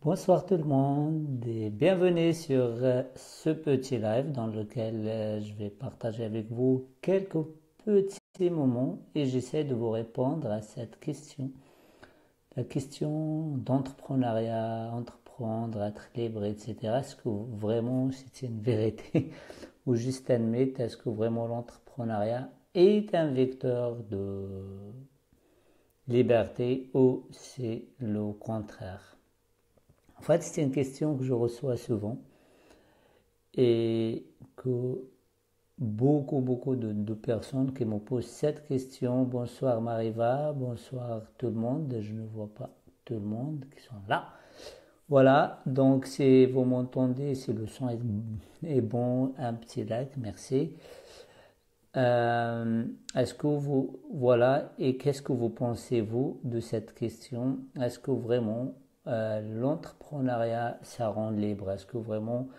Bonsoir tout le monde et bienvenue sur ce petit live dans lequel je vais partager avec vous quelques petits moments et j'essaie de vous répondre à cette question. La question d'entrepreneuriat, entreprendre, être libre, etc. Est-ce que vraiment c'est une vérité ou juste un mythe? Est-ce que vraiment l'entrepreneuriat est un vecteur de liberté ou c'est le contraire? En fait, c'est une question que je reçois souvent et que beaucoup de personnes qui me posent cette question. Bonsoir Mariva, bonsoir tout le monde. Je ne vois pas tout le monde qui sont là. Voilà, donc si vous m'entendez, si le son est bon, un petit like, merci. Est-ce que vous, voilà, et qu'est-ce que vous pensez, vous, de cette question? Est-ce que vraiment l'entrepreneuriat, ça rend libre? Est-ce que vraiment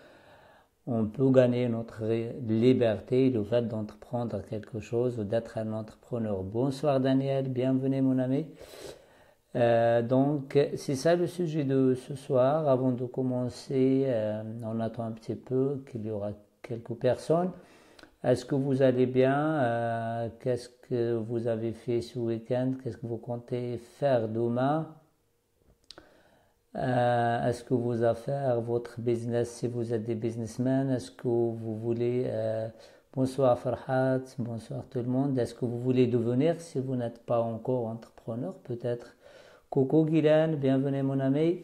on peut gagner notre liberté, le fait d'entreprendre quelque chose ou d'être un entrepreneur? Bonsoir Daniel, bienvenue mon ami. Donc c'est ça le sujet de ce soir. Avant de commencer, on attend un petit peu qu'il y aura quelques personnes. Est-ce que vous allez bien? Qu'est-ce que vous avez fait ce week-end? Qu'est-ce que vous comptez faire demain? Est-ce que vous allez faire votre business si vous êtes des businessmen? Est-ce que vous voulez... bonsoir Farhat, bonsoir tout le monde. Est-ce que vous voulez devenir si vous n'êtes pas encore entrepreneur peut-être? Coucou Guylaine, bienvenue mon ami.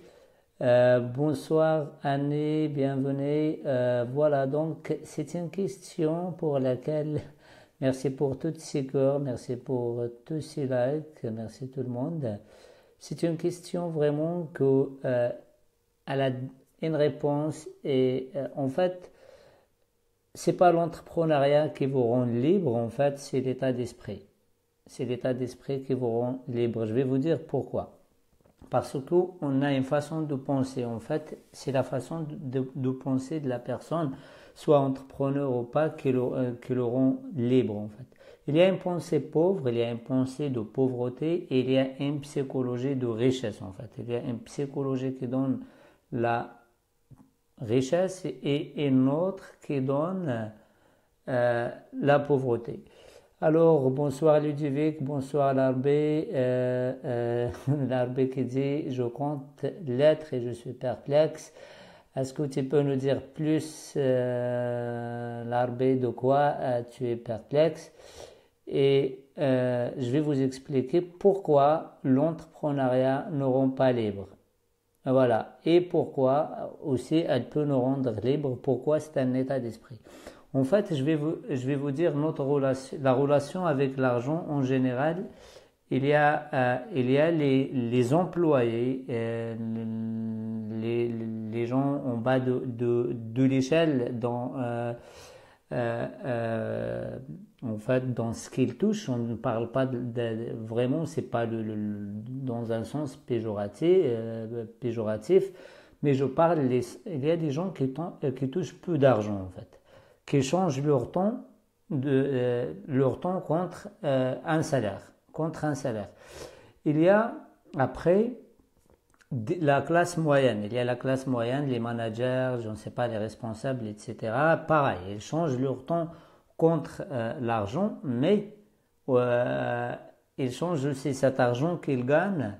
Bonsoir Annie, bienvenue. Voilà, donc c'est une question pour laquelle merci pour tous ces cœurs, merci pour tous ces likes, merci tout le monde. C'est une question vraiment que elle a une réponse et en fait c'est pas l'entrepreneuriat qui vous rend libre, en fait c'est l'état d'esprit. C'est l'état d'esprit qui vous rend libre. Je vais vous dire pourquoi. Parce qu'on a une façon de penser. En fait, c'est la façon de penser de la personne, soit entrepreneur ou pas, qui le rend libre en fait. Il y a une pensée pauvre, il y a une pensée de pauvreté et il y a une psychologie de richesse en fait. Il y a une psychologie qui donne la richesse et une autre qui donne la pauvreté. Alors, bonsoir Ludovic, bonsoir Larbé. Larbé qui dit, je compte l'être et je suis perplexe. Est-ce que tu peux nous dire plus, Larbé, de quoi tu es perplexe? Et je vais vous expliquer pourquoi l'entrepreneuriat ne rend pas libre. Voilà. Et pourquoi aussi elle peut nous rendre libre. Pourquoi c'est un état d'esprit. En fait, je vais vous dire la relation avec l'argent en général. Il y a les employés, les gens en bas de l'échelle en fait, dans ce qu'ils touchent. On ne parle pas vraiment, c'est pas dans un sens péjoratif, mais je parle, il y a des gens qui touchent peu d'argent en fait, qui changent leur temps contre un salaire, Il y a après la classe moyenne. Il y a la classe moyenne, les managers, je ne sais pas, les responsables, etc. Pareil, ils changent leur temps contre l'argent, mais ils changent aussi cet argent qu'ils gagnent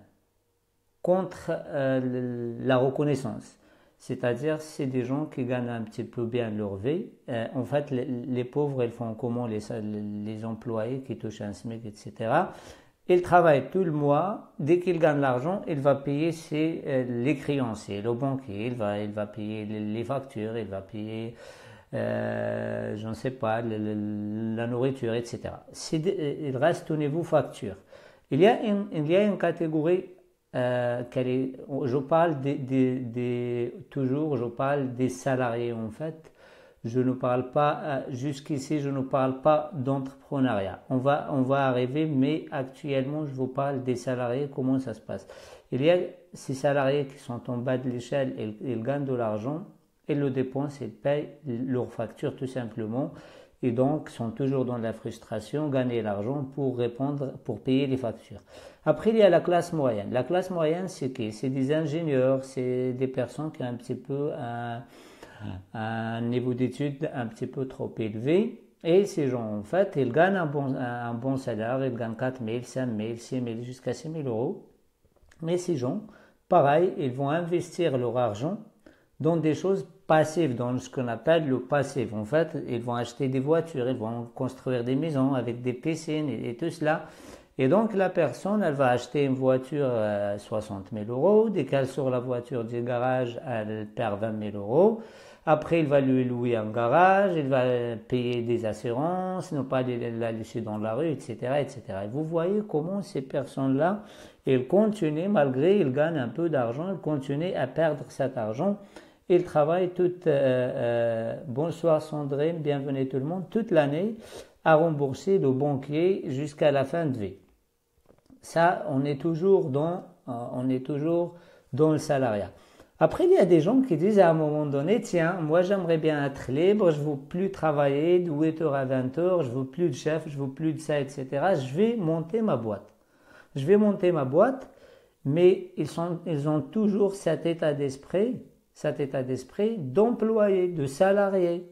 contre la reconnaissance. C'est-à-dire, c'est des gens qui gagnent un petit peu bien leur vie. En fait, les pauvres, ils font comment les employés qui touchent un SMIC, etc. Ils travaillent tout le mois. Dès qu'ils gagnent l'argent, il va payer les créanciers, le banquier. Il va payer les factures, il va payer, je ne sais pas, la nourriture, etc. Il reste au niveau facture. Il y a une catégorie je parle toujours, je parle des salariés en fait. Je ne parle pas, jusqu'ici, je ne parle pas d'entrepreneuriat. On va arriver, mais actuellement, je vous parle des salariés, comment ça se passe. Il y a ces salariés qui sont en bas de l'échelle, ils gagnent de l'argent, ils le dépensent, ils payent leurs factures tout simplement. et donc sont toujours dans la frustration, gagner l'argent pour répondre, pour payer les factures. Après, il y a la classe moyenne. La classe moyenne, c'est qui? C'est des ingénieurs, c'est des personnes qui ont un petit peu un niveau d'études un petit peu trop élevé. Et ces gens, en fait, ils gagnent un bon salaire, ils gagnent 4 000, 5 000, 6 000, jusqu'à 6 000 euros. Mais ces gens, pareil, ils vont investir leur argent dans des choses passives, dans ce qu'on appelle le passif. En fait, ils vont acheter des voitures, ils vont construire des maisons avec des piscines et tout cela. Et donc, la personne, elle va acheter une voiture à 60 000 euros. Dès qu'elle sort la voiture du garage, elle perd 20 000 euros. Après, il va lui louer un garage, il va payer des assurances, ne pas la laisser dans la rue, etc., etc. Et vous voyez comment ces personnes-là, ils continuent, malgré ils gagnent un peu d'argent, ils continuent à perdre cet argent. Ils travaillent bonsoir Sandrine, bienvenue tout le monde, toute l'année à rembourser le banquier jusqu'à la fin de vie. Ça, on est toujours dans le salariat. Après, il y a des gens qui disent à un moment donné, tiens, moi j'aimerais bien être libre, je ne veux plus travailler de 8h à 20h, je ne veux plus de chef, je ne veux plus de ça, etc. Je vais monter ma boîte. Mais ils ont toujours cet état d'esprit d'employé, de salarié.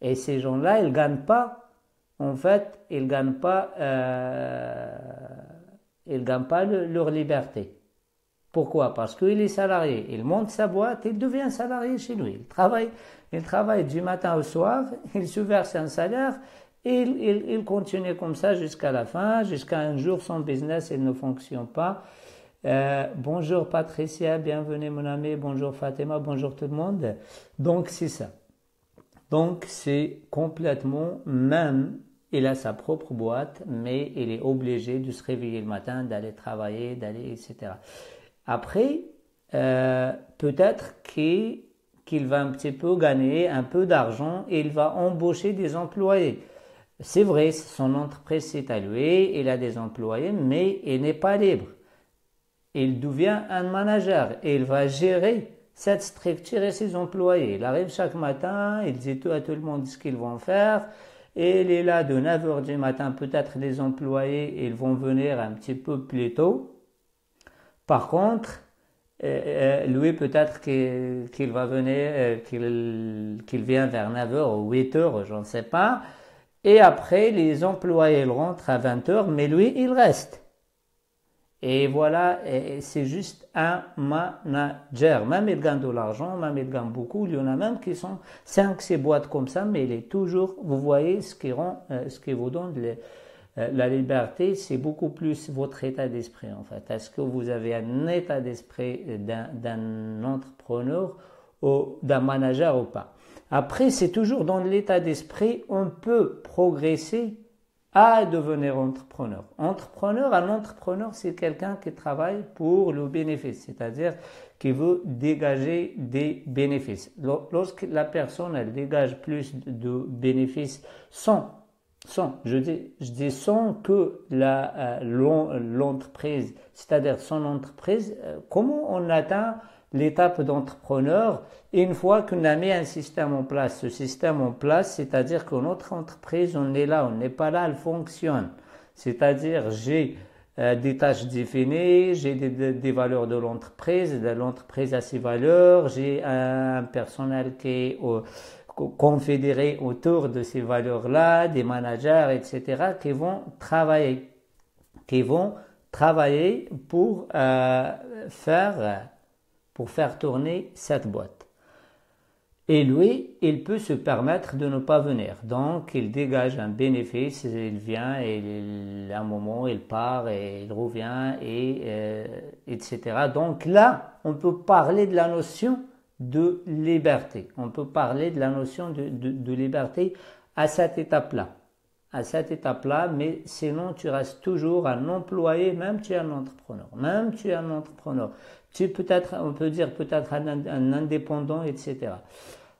Et ces gens-là, ils ne gagnent pas, en fait, ils ne gagnent pas leur liberté. Pourquoi? Parce qu'il est salarié. Il monte sa boîte, il devient salarié chez lui. Il travaille du matin au soir, il se verse un salaire et il continue comme ça jusqu'à la fin, jusqu'à un jour son business il ne fonctionne pas. Bonjour Patricia, bienvenue mon ami, bonjour Fatima, bonjour tout le monde. Donc c'est ça. Donc c'est complètement, même il a sa propre boîte, mais il est obligé de se réveiller le matin, d'aller travailler, etc. Après, peut-être qu'il va un petit peu gagner un peu d'argent et il va embaucher des employés. C'est vrai, son entreprise s'est à lui, il a des employés, mais il n'est pas libre. Il devient un manager et il va gérer cette structure et ses employés. Il arrive chaque matin, il dit à tout le monde ce qu'ils vont faire. Et il est là de 9h du matin, peut-être les employés, ils vont venir un petit peu plus tôt. Par contre, lui peut-être qu'il va venir, qu'il vient vers 9h ou 8h, je ne sais pas. Et après, les employés ils rentrent à 20h, mais lui, il reste. Et voilà, c'est juste un manager. Même il gagne de l'argent, même il gagne beaucoup. Il y en a même qui sont 5-6 boîtes comme ça, mais il est toujours, vous voyez, ce qui vous donne la liberté, c'est beaucoup plus votre état d'esprit en fait. Est-ce que vous avez un état d'esprit d'un entrepreneur ou d'un manager ou pas? Après, c'est toujours dans l'état d'esprit, on peut progresser à devenir entrepreneur. Un entrepreneur, c'est quelqu'un qui travaille pour le bénéfice, c'est-à-dire qui veut dégager des bénéfices. Lorsque la personne, elle dégage plus de bénéfices je dis sans que l'entreprise, c'est-à-dire son entreprise, comment on atteint l'étape d'entrepreneur une fois qu'on a mis un système en place. Ce système en place, c'est-à-dire que notre entreprise, on est là, on n'est pas là, elle fonctionne. C'est-à-dire j'ai des tâches définies, j'ai des valeurs de l'entreprise a ses valeurs, j'ai un personnel qui est confédéré autour de ces valeurs-là, des managers, etc., qui vont travailler pour faire tourner cette boîte. Et lui, il peut se permettre de ne pas venir. Donc, il dégage un bénéfice, il vient, et à un moment, il part, et il revient, etc. Donc là, on peut parler de la notion de liberté. On peut parler de la notion de liberté à cette étape-là. Mais sinon, tu restes toujours un employé, même tu es un entrepreneur. On peut dire peut-être un indépendant, etc.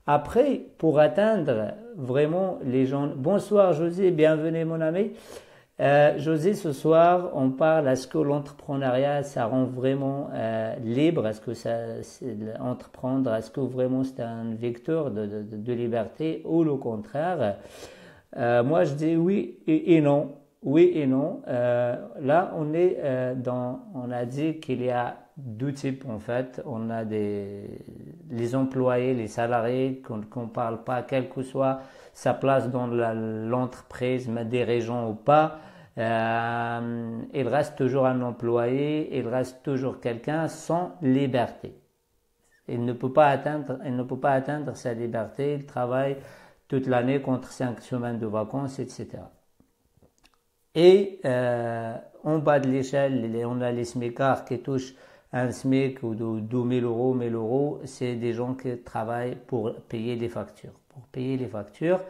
Après, pour atteindre vraiment les gens... Bonsoir José, bienvenue mon ami. José, ce soir, on parle, est-ce que l'entrepreneuriat, ça rend vraiment libre? Est-ce que entreprendre, est-ce que vraiment c'est un vecteur de liberté ou le contraire? Moi, je dis oui et non. Oui et non. Là, on a dit qu'il y a deux types en fait. On a les employés, les salariés, qu'on ne parle pas, quelle que soit sa place dans l'entreprise, mais dirigeant ou pas. Il reste toujours un employé, il reste toujours quelqu'un sans liberté. Il ne peut pas atteindre sa liberté, il travaille toute l'année contre 5 semaines de vacances, etc. Et en bas de l'échelle, on a les smicards qui touchent un SMIC ou de 2 000 euros, 1 000 euros, c'est des gens qui travaillent pour payer les factures. Pour payer les factures,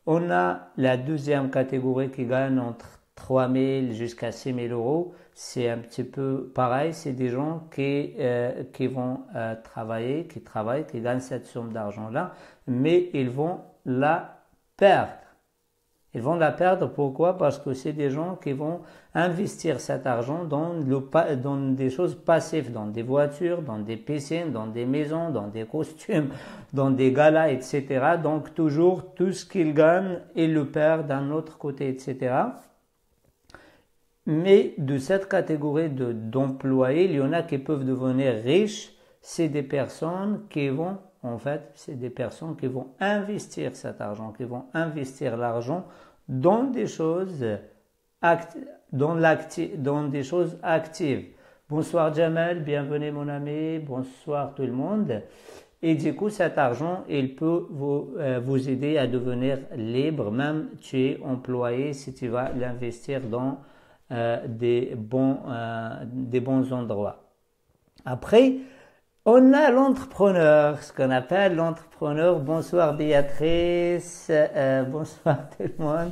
on a la deuxième catégorie qui gagne entre 3 000 jusqu'à 6 000 euros. C'est un petit peu pareil, c'est des gens qui vont travailler, qui gagnent cette somme d'argent-là, mais ils vont la perdre. Ils vont la perdre, pourquoi? Parce que c'est des gens qui vont investir cet argent dans des choses passives, dans des voitures, dans des piscines, dans des maisons, dans des costumes, dans des galas, etc. Donc toujours tout ce qu'ils gagnent, ils le perdent d'un autre côté, etc. Mais de cette catégorie d'employés, il y en a qui peuvent devenir riches. C'est des personnes qui vont investir cet argent, qui vont investir l'argent dans des choses actives. Bonsoir Jamel, bienvenue mon ami, bonsoir tout le monde. Et du coup, cet argent, il peut vous aider à devenir libre, même tu es employé si tu vas l'investir dans des bons endroits. Après, on a l'entrepreneur, ce qu'on appelle l'entrepreneur. Bonsoir Béatrice, bonsoir tout le monde.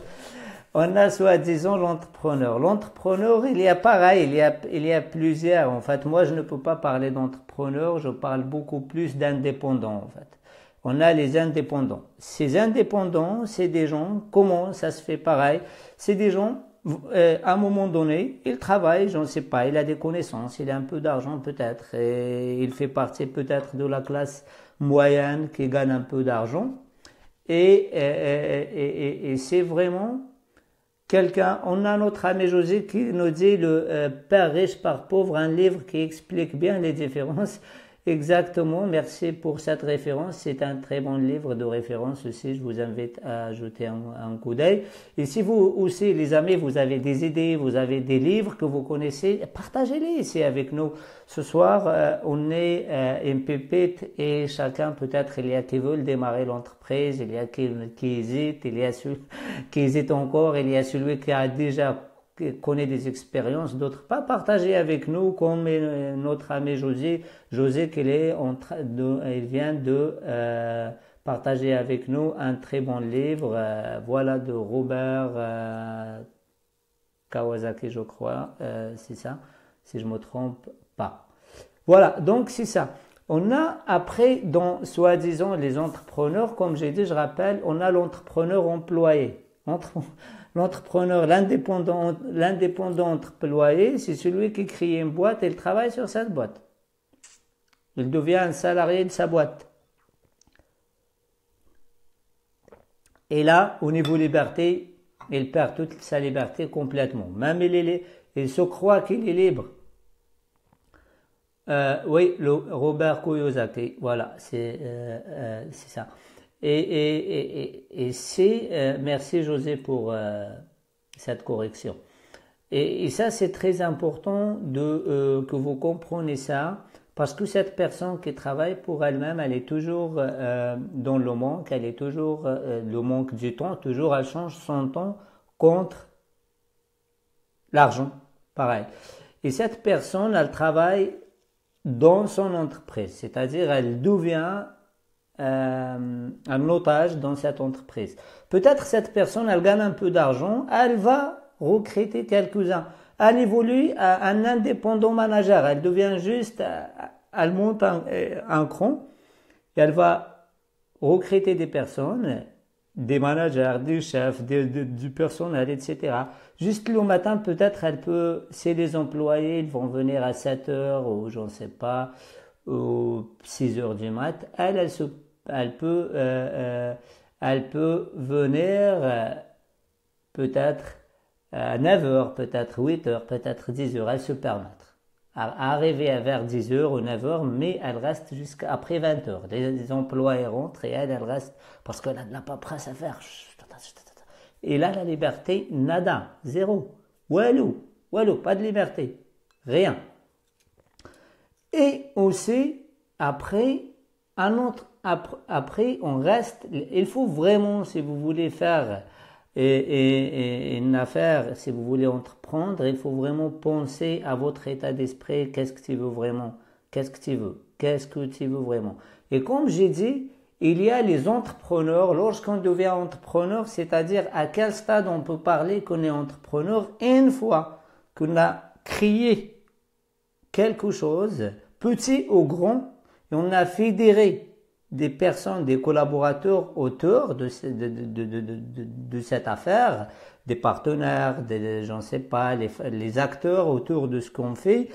On a soi-disant l'entrepreneur. L'entrepreneur, il y a pareil, il y a plusieurs. En fait, moi, je ne peux pas parler d'entrepreneur, je parle beaucoup plus d'indépendants, en fait. On a les indépendants. Ces indépendants, c'est des gens, comment ça se fait pareil? C'est des gens, à un moment donné, il travaille, je ne sais pas, il a des connaissances, il a un peu d'argent peut-être, et il fait partie peut-être de la classe moyenne qui gagne un peu d'argent. Et c'est vraiment quelqu'un, on a notre ami José qui nous dit le Père riche, Père pauvre, un livre qui explique bien les différences. Exactement, merci pour cette référence. C'est un très bon livre de référence aussi. Je vous invite à jeter un coup d'œil. Et si vous aussi, les amis, vous avez des idées, vous avez des livres que vous connaissez, partagez-les ici avec nous. Ce soir, on est une pépite et chacun peut-être, il y a qui veulent démarrer l'entreprise, il y a qui hésite, il y a celui qui hésite encore, il y a celui qui a déjà connaît des expériences, d'autres pas. Partagez avec nous, comme notre ami José il vient de partager avec nous un très bon livre, voilà, de Robert Kawasaki, je crois, c'est ça, si je me trompe pas. Voilà, donc c'est ça. On a après, dans soi-disant les entrepreneurs, comme j'ai dit, je rappelle, on a l'entrepreneur employé. L'entrepreneur, l'indépendant employé, c'est celui qui crée une boîte et il travaille sur cette boîte. Il devient un salarié de sa boîte. Et là, au niveau liberté, il perd toute sa liberté complètement. Même il se croit qu'il est libre. Oui, Robert Kiyosaki, voilà, c'est ça. Et c'est, merci José pour cette correction. Et ça, c'est très important que vous compreniez ça, parce que cette personne qui travaille pour elle-même, elle est toujours dans le manque, elle est toujours le manque du temps, toujours elle change son temps contre l'argent, pareil. Et cette personne, elle travaille dans son entreprise, c'est-à-dire elle devient un otage dans cette entreprise. Peut-être cette personne, elle gagne un peu d'argent, elle va recruter quelques-uns. Elle évolue à un indépendant manager, elle devient juste, elle monte un cran, et elle va recruter des personnes, des managers, des chefs, du personnel, etc. Juste le matin, peut-être, c'est les employés, ils vont venir à 7 heures ou je ne sais pas, ou 6 heures du mat. Elle peut, elle peut venir peut-être à 9 heures, peut-être 8 heures, peut-être 10 heures. Elle se permet arriver vers 10 heures ou 9 heures, mais elle reste jusqu'à après 20 heures. Les employés rentrent et elle reste parce qu'elle a de la paperasse à faire. Et là, la liberté, nada, zéro. Walou, pas de liberté. Rien. Et aussi, après, après, on reste, il faut vraiment, si vous voulez faire une affaire, si vous voulez entreprendre, il faut vraiment penser à votre état d'esprit, qu'est-ce que tu veux vraiment, qu'est-ce que tu veux vraiment. Et comme j'ai dit, il y a les entrepreneurs, lorsqu'on devient entrepreneur, c'est-à-dire à quel stade on peut parler qu'on est entrepreneur, une fois qu'on a créé quelque chose, petit ou grand, et on a fédéré des personnes, des collaborateurs autour de cette affaire, des partenaires, je ne sais pas, les acteurs autour de ce qu'on fait,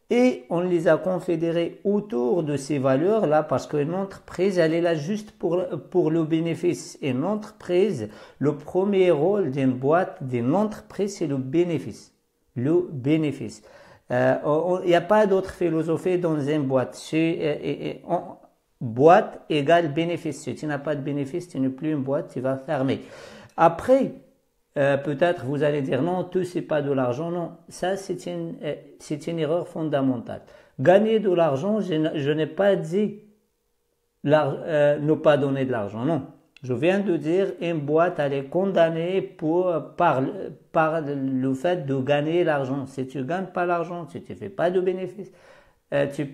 et on les a confédérés autour de ces valeurs-là, parce qu'une entreprise, elle est là juste pour le bénéfice. Une entreprise, le premier rôle d'une boîte, d'une entreprise, c'est le bénéfice. Le bénéfice. Il n'y a pas d'autre philosophie dans une boîte. Boîte égale bénéfice. Si tu n'as pas de bénéfice, tu n'es plus une boîte, tu vas fermer. Après, peut-être vous allez dire non, tout c'est pas de l'argent. Non, ça c'est une erreur fondamentale. Gagner de l'argent, je n'ai pas dit ne pas donner de l'argent. Non, je viens de dire une boîte elle est condamnée par le fait de gagner l'argent. Si tu gagnes pas l'argent, si tu fais pas de bénéfice, tu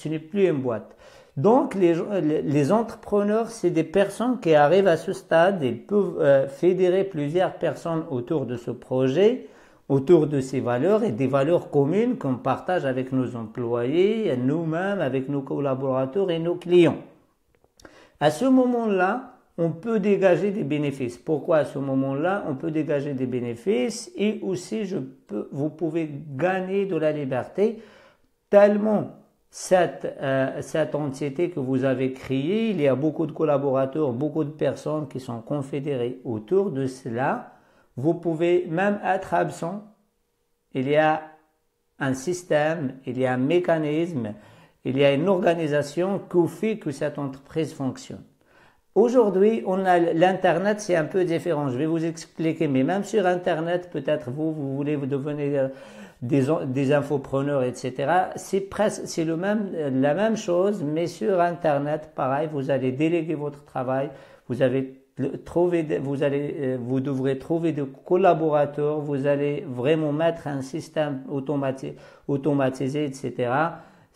n'es plus une boîte. Donc, les entrepreneurs, c'est des personnes qui arrivent à ce stade, ils peuvent fédérer plusieurs personnes autour de ce projet, autour de ces valeurs et des valeurs communes qu'on partage avec nos employés, nous-mêmes, avec nos collaborateurs et nos clients. À ce moment-là, on peut dégager des bénéfices. Pourquoi à ce moment-là, on peut dégager des bénéfices et aussi vous pouvez gagner de la liberté tellement cette entité que vous avez créée, il y a beaucoup de collaborateurs, beaucoup de personnes qui sont confédérées autour de cela. Vous pouvez même être absent. Il y a un système, il y a un mécanisme, il y a une organisation qui fait que cette entreprise fonctionne. Aujourd'hui, on a l'Internet, c'est un peu différent. Je vais vous expliquer, mais même sur Internet, peut-être vous voulez devenir des infopreneurs, etc. C'est la même chose, mais sur Internet, pareil, vous allez déléguer votre travail, vous devrez trouver des collaborateurs, vous allez vraiment mettre un système automatisé, etc.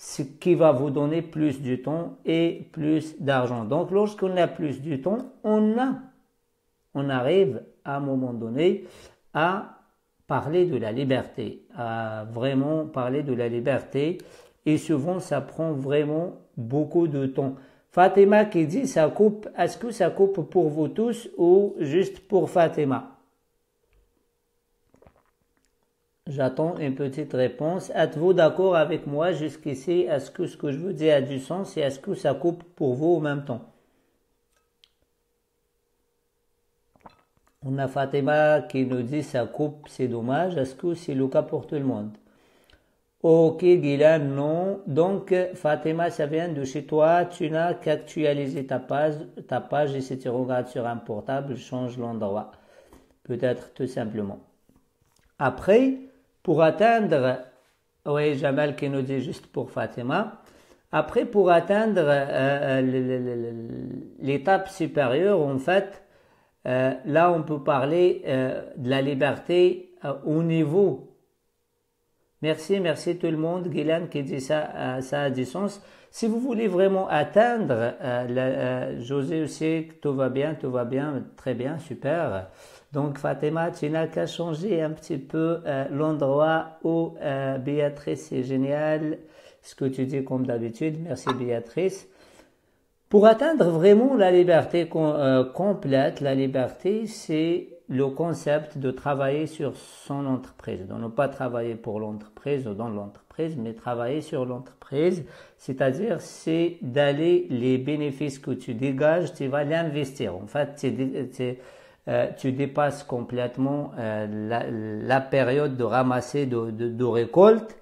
Ce qui va vous donner plus de temps et plus d'argent. Donc, lorsqu'on a plus de temps, on arrive à un moment donné à parler de la liberté, à vraiment parler de la liberté. Et souvent, ça prend vraiment beaucoup de temps. Fatima qui dit, ça coupe, est-ce que ça coupe pour vous tous ou juste pour Fatima? J'attends une petite réponse. Êtes-vous d'accord avec moi jusqu'ici? Est-ce que ce que je veux dire a du sens et est-ce que ça coupe pour vous en même temps? On a Fatima qui nous dit ça coupe, c'est dommage. Est-ce que c'est le cas pour tout le monde? Ok, Guylaine, non. Donc, Fatima, ça vient de chez toi. Tu n'as qu'actualiser ta page et si tu regardes sur un portable, change l'endroit. Peut-être tout simplement. Après, pour atteindre, oui, Jamal qui nous dit juste pour Fatima. Après, pour atteindre l'étape supérieure, en fait, là, on peut parler de la liberté au niveau. Merci tout le monde. Guylaine qui dit ça, ça a du sens. Si vous voulez vraiment atteindre, José aussi, tout va bien, très bien, super. Donc Fatima, tu n'as qu'à changer un petit peu l'endroit où Béatrice, c'est génial ce que tu dis comme d'habitude. Merci Béatrice. Pour atteindre vraiment la liberté complète, la liberté, c'est le concept de travailler sur son entreprise, de ne pas travailler pour l'entreprise ou dans l'entreprise, mais travailler sur l'entreprise, c'est-à-dire c'est d'aller les bénéfices que tu dégages, tu vas l'investir. En fait, tu dépasses complètement la période de ramasser de récolte,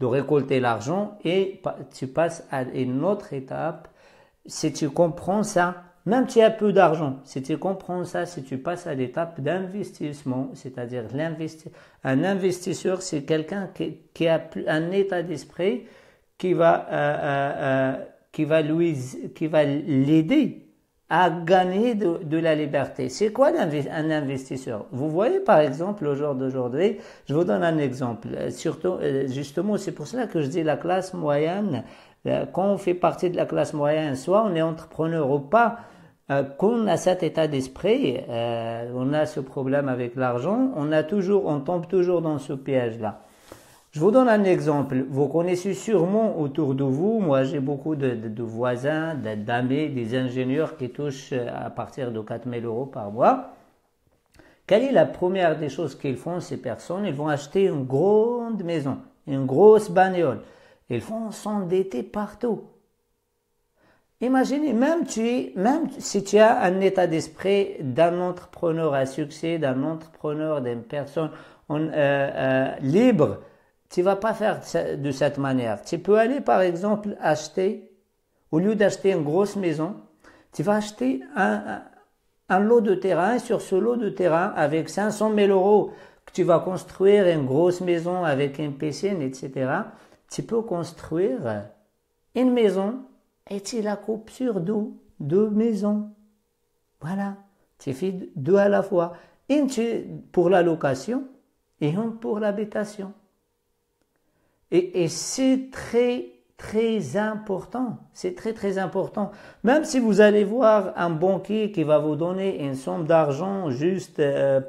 de récolter l'argent et tu passes à une autre étape. Si tu comprends ça, même si tu as peu d'argent, si tu comprends ça, si tu passes à l'étape d'investissement, c'est-à-dire un investisseur, c'est quelqu'un qui a un état d'esprit qui va l'aider à gagner de la liberté. C'est quoi un investisseur? Vous voyez par exemple au jour d'aujourd'hui, je vous donne un exemple. Surtout, justement, c'est pour cela que je dis la classe moyenne. Quand on fait partie de la classe moyenne, soit on est entrepreneur ou pas, quand on a cet état d'esprit, on a ce problème avec l'argent, on tombe toujours dans ce piège-là. Je vous donne un exemple. Vous connaissez sûrement autour de vous, moi j'ai beaucoup de voisins, d'amis, des ingénieurs qui touchent à partir de 4 000 euros par mois. Quelle est la première des choses qu'ils font, ces personnes? Ils vont acheter une grande maison, une grosse bagnole. Ils vont s'endetter partout. Imaginez, même si tu as un état d'esprit d'un entrepreneur à succès, d'un entrepreneur, d'une personne libre, tu vas pas faire de cette manière. Tu peux aller, par exemple, au lieu d'acheter une grosse maison, tu vas acheter un lot de terrain. Et sur ce lot de terrain, avec 500 000 euros, que tu vas construire une grosse maison avec une piscine, etc., tu peux construire une maison et tu la coupes sur deux maisons. Voilà. Tu fais deux à la fois. Une pour la location et une pour l'habitation. Et c'est très, très important. C'est très, très important. Même si vous allez voir un banquier qui va vous donner une somme d'argent juste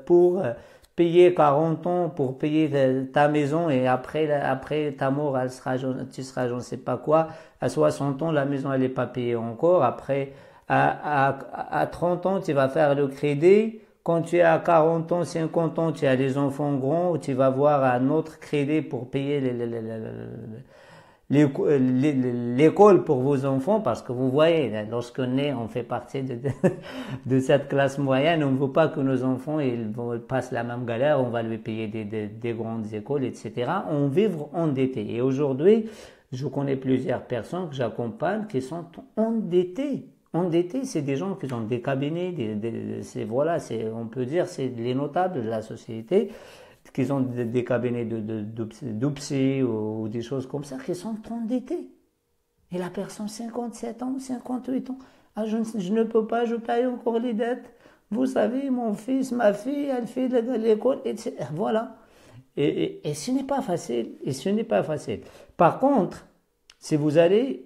pour payer 40 ans, pour payer ta maison et après ta mort, tu seras je ne sais pas quoi. À 60 ans, la maison elle n'est pas payée encore. Après, à 30 ans, tu vas faire le crédit. Quand tu es à 40 ans, 50 ans, tu as les enfants grands, tu vas voir un autre crédit pour payer l'école pour vos enfants, parce que vous voyez, lorsqu'on est, on fait partie de cette classe moyenne, on ne veut pas que nos enfants ils passent la même galère, on va lui payer des grandes écoles, etc. On vivre endetté. Et aujourd'hui, je connais plusieurs personnes que j'accompagne qui sont endettées. Endettés, c'est des gens qui ont des cabinets, on peut dire, c'est les notables de la société, qui ont des cabinets de psy ou des choses comme ça, qui sont endettés. Et la personne, 57 ans, 58 ans, je ne peux pas, je paye encore les dettes. Vous savez, mon fils, ma fille, elle fait de l'école, etc. Voilà. Et ce n'est pas facile. Par contre, si vous allez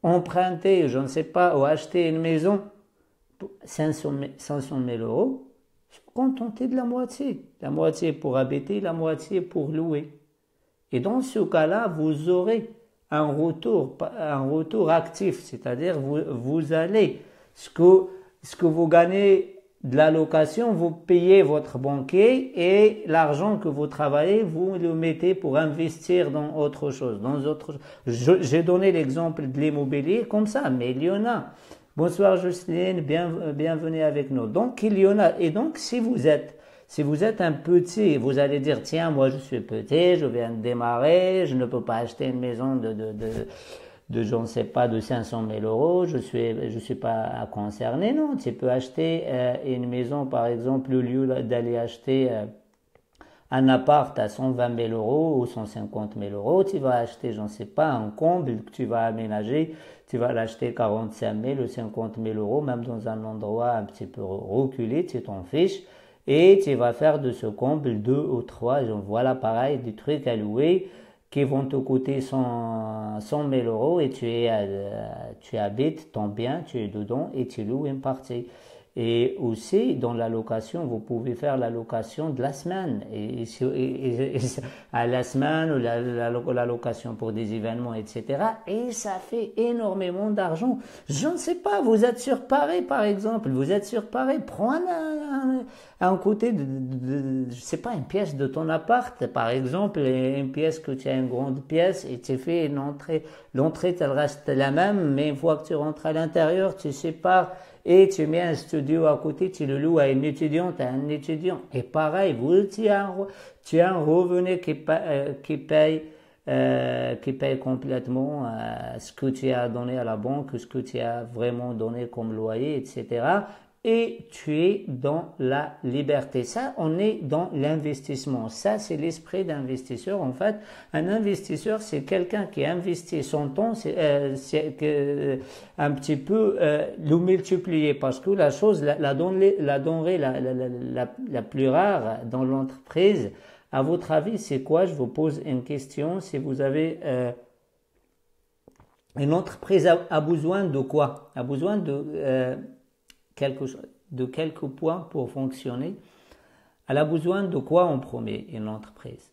emprunter, je ne sais pas, ou acheter une maison pour 500 000 euros, contenter de la moitié. La moitié pour habiter, la moitié pour louer. Et dans ce cas-là, vous aurez un retour actif, c'est-à-dire vous allez, ce que vous gagnez de la location, vous payez votre banquier et l'argent que vous travaillez, vous le mettez pour investir dans autre chose. J'ai donné l'exemple de l'immobilier comme ça, mais il y en a. Bonsoir Jocelyne, bienvenue avec nous. Donc il y en a. Et donc si vous êtes un petit, vous allez dire tiens moi je suis petit, je viens de démarrer, je ne peux pas acheter une maison je ne sais pas, de 500 000 euros, je suis pas concerné, non. Tu peux acheter une maison, par exemple, au lieu d'aller acheter un appart à 120 000 euros ou 150 000 euros, tu vas acheter, je ne sais pas, un comble que tu vas aménager, tu vas l'acheter 45 000 ou 50 000 euros, même dans un endroit un petit peu reculé, tu t'en fiches, et tu vas faire de ce comble 2 ou 3, voilà pareil, des trucs à louer, qui vont te coûter 100 000 euros et tu habites ton bien, tu es dedans et tu loues une partie. Et aussi, dans la location, vous pouvez faire la location de la semaine. À la semaine, ou la location pour des événements, etc. Et ça fait énormément d'argent. Je ne sais pas, vous êtes sur Paris, par exemple. Vous êtes sur Paris, prends un côté je sais pas, une pièce de ton appart, par exemple, une pièce que tu as une grande pièce et tu fais une entrée. L'entrée, elle reste la même, mais une fois que tu rentres à l'intérieur, tu sépares et tu mets un studio à côté, tu le loues à une étudiante, à un étudiant. Et pareil, tu as un revenu qui paye complètement ce que tu as donné à la banque, ce que tu as vraiment donné comme loyer, etc. Et tu es dans la liberté. Ça, on est dans l'investissement. Ça, c'est l'esprit d'investisseur. En fait, un investisseur, c'est quelqu'un qui investit son temps, un petit peu le multiplier. Parce que la chose, la denrée la plus rare dans l'entreprise, à votre avis, c'est quoi? Je vous pose une question. Si vous avez une entreprise a besoin de quoi? A besoin de quelques points pour fonctionner. Elle a besoin de quoi en premier, une entreprise?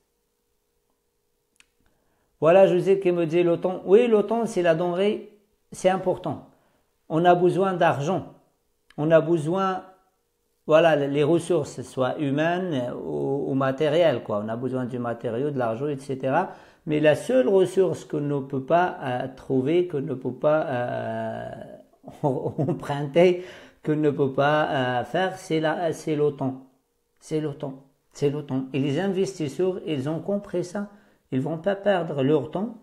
Voilà, José qui me dit le temps. Oui, le temps, c'est la denrée, c'est important. On a besoin d'argent. On a besoin, voilà, les ressources, soit humaines ou matérielles, quoi. On a besoin du matériau, de l'argent, etc. Mais la seule ressource qu'on ne peut pas trouver, qu'on ne peut pas emprunter, qu'on ne peut pas faire, c'est le temps. C'est le temps. C'est le temps. Et les investisseurs, ils ont compris ça. Ils vont pas perdre leur temps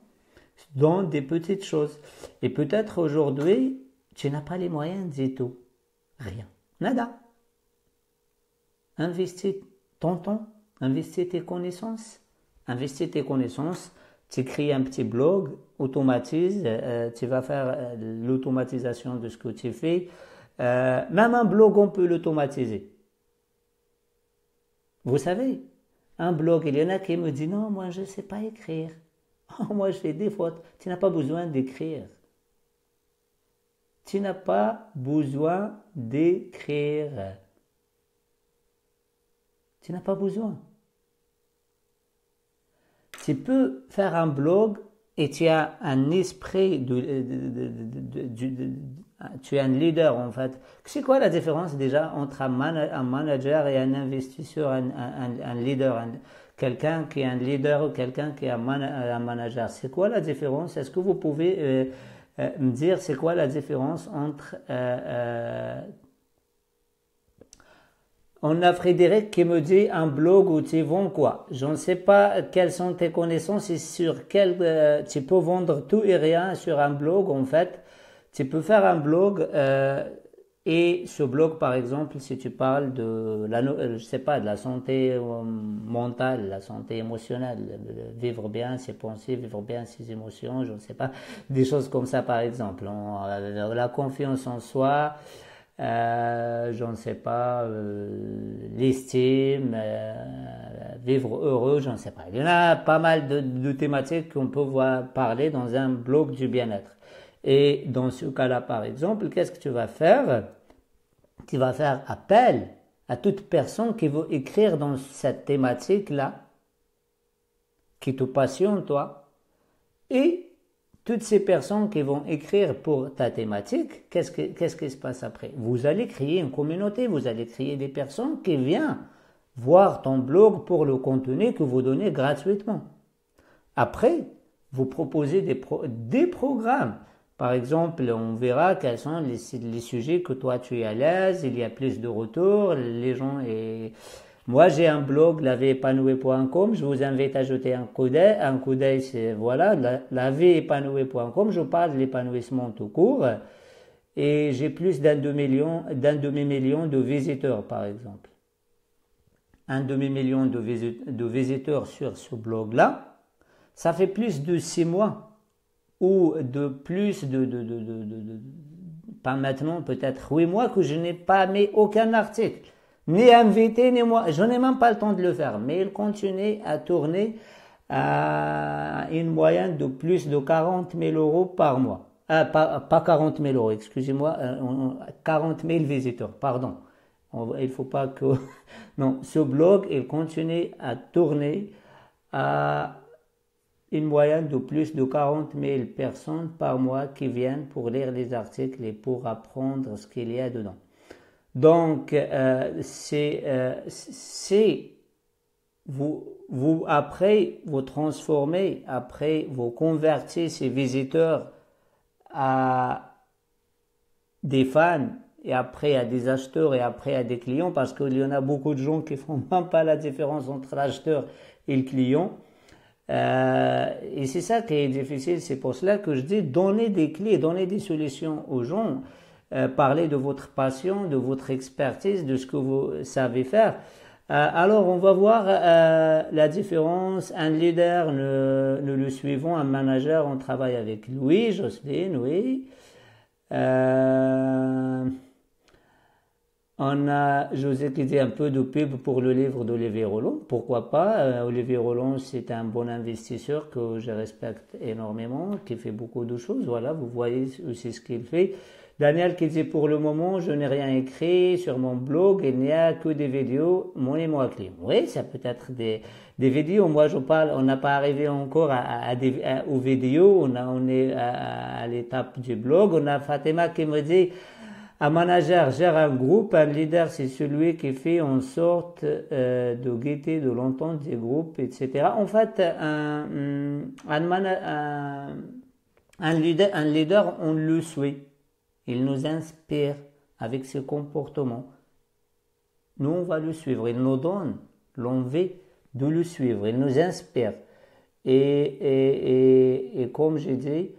dans des petites choses. Et peut-être aujourd'hui, tu n'as pas les moyens du tout. Rien. Nada. Investis ton temps. Investis tes connaissances. Investis tes connaissances. Tu crées un petit blog, automatise, tu vas faire l'automatisation de ce que tu fais. Même un blog, on peut l'automatiser. Vous savez, un blog, il y en a qui me disent non, moi je ne sais pas écrire. Oh, moi je fais des fautes. Tu n'as pas besoin d'écrire. Tu n'as pas besoin d'écrire. Tu n'as pas besoin. Tu peux faire un blog et tu as un esprit tu es un leader en fait. C'est quoi la différence déjà entre un manager et un investisseur, un leader, quelqu'un qui est un leader ou quelqu'un qui est un manager? C'est quoi la différence? Est-ce que vous pouvez me dire c'est quoi la différence entre on a Frédéric qui me dit un blog où tu vends quoi? Je ne sais pas quelles sont tes connaissances et sur quel tu peux vendre tout et rien sur un blog en fait. Tu peux faire un blog et ce blog par exemple si tu parles de je sais pas de la santé mentale, la santé émotionnelle, vivre bien ses pensées, vivre bien ses émotions, je ne sais pas, des choses comme ça par exemple. La confiance en soi. Je ne sais pas, l'estime, vivre heureux, je ne sais pas. Il y en a pas mal de thématiques qu'on peut parler dans un blog du bien-être. Et dans ce cas-là, par exemple, qu'est-ce que tu vas faire? Tu vas faire appel à toute personne qui veut écrire dans cette thématique-là, qui te passionne, toi, et toutes ces personnes qui vont écrire pour ta thématique, qu'est-ce qui se passe après? Vous allez créer une communauté, vous allez créer des personnes qui viennent voir ton blog pour le contenu que vous donnez gratuitement. Après, vous proposez des programmes. Par exemple, on verra quels sont les sujets que toi tu es à l'aise, il y a plus de retours, les gens Moi, j'ai un blog, lavieépanouie.com. Je vous invite à jeter un coup d'œil. Un coup d'œil, c'est, voilà, lavieépanouie.com. Je parle de l'épanouissement tout court. Et j'ai plus d'un demi-million de visiteurs, par exemple. Un demi-million de visiteurs sur ce blog-là. Ça fait plus de 6 mois. Ou de plus pas maintenant, peut-être 8 mois que je n'ai pas mis aucun article. Ni invité, ni moi. Je n'ai même pas le temps de le faire. Mais il continue à tourner à une moyenne de plus de 40 000 euros par mois. pas 40 000 euros, excusez-moi, 40 000 visiteurs, pardon. Il faut pas que... Non, ce blog, il continue à tourner à une moyenne de plus de 40 000 personnes par mois qui viennent pour lire les articles et pour apprendre ce qu'il y a dedans. Donc, après, vous transformez, après, vous convertissez ces visiteurs à des fans, et après à des acheteurs, et après à des clients, parce qu'il y en a beaucoup de gens qui font même pas la différence entre l'acheteur et le client. Et c'est ça qui est difficile, c'est pour cela que je dis donner des clés, donner des solutions aux gens, parler de votre passion, de votre expertise, de ce que vous savez faire. Alors on va voir la différence. Un leader, nous le suivons, un manager, on travaille avec lui, Jocelyne, oui. On a José qui dit un peu de pub pour le livre d'Olivier Roland. Pourquoi pas? Olivier Roland, c'est un bon investisseur que je respecte énormément, qui fait beaucoup de choses. Voilà, vous voyez aussi ce qu'il fait. Daniel qui dit pour le moment, je n'ai rien écrit sur mon blog, il n'y a que des vidéos, mon et moi clé. Oui, ça peut être des vidéos. Moi, je parle, on n'a pas arrivé encore aux vidéos. On est à l'étape du blog. On a Fatima qui me dit, un manager gère un groupe, un leader c'est celui qui fait en sorte de guetter, de l'entendre des groupes, etc. En fait, un leader, on le suit. Il nous inspire avec ses comportements. Nous, on va le suivre. Il nous donne l'envie de le suivre. Il nous inspire. Et comme j'ai dit,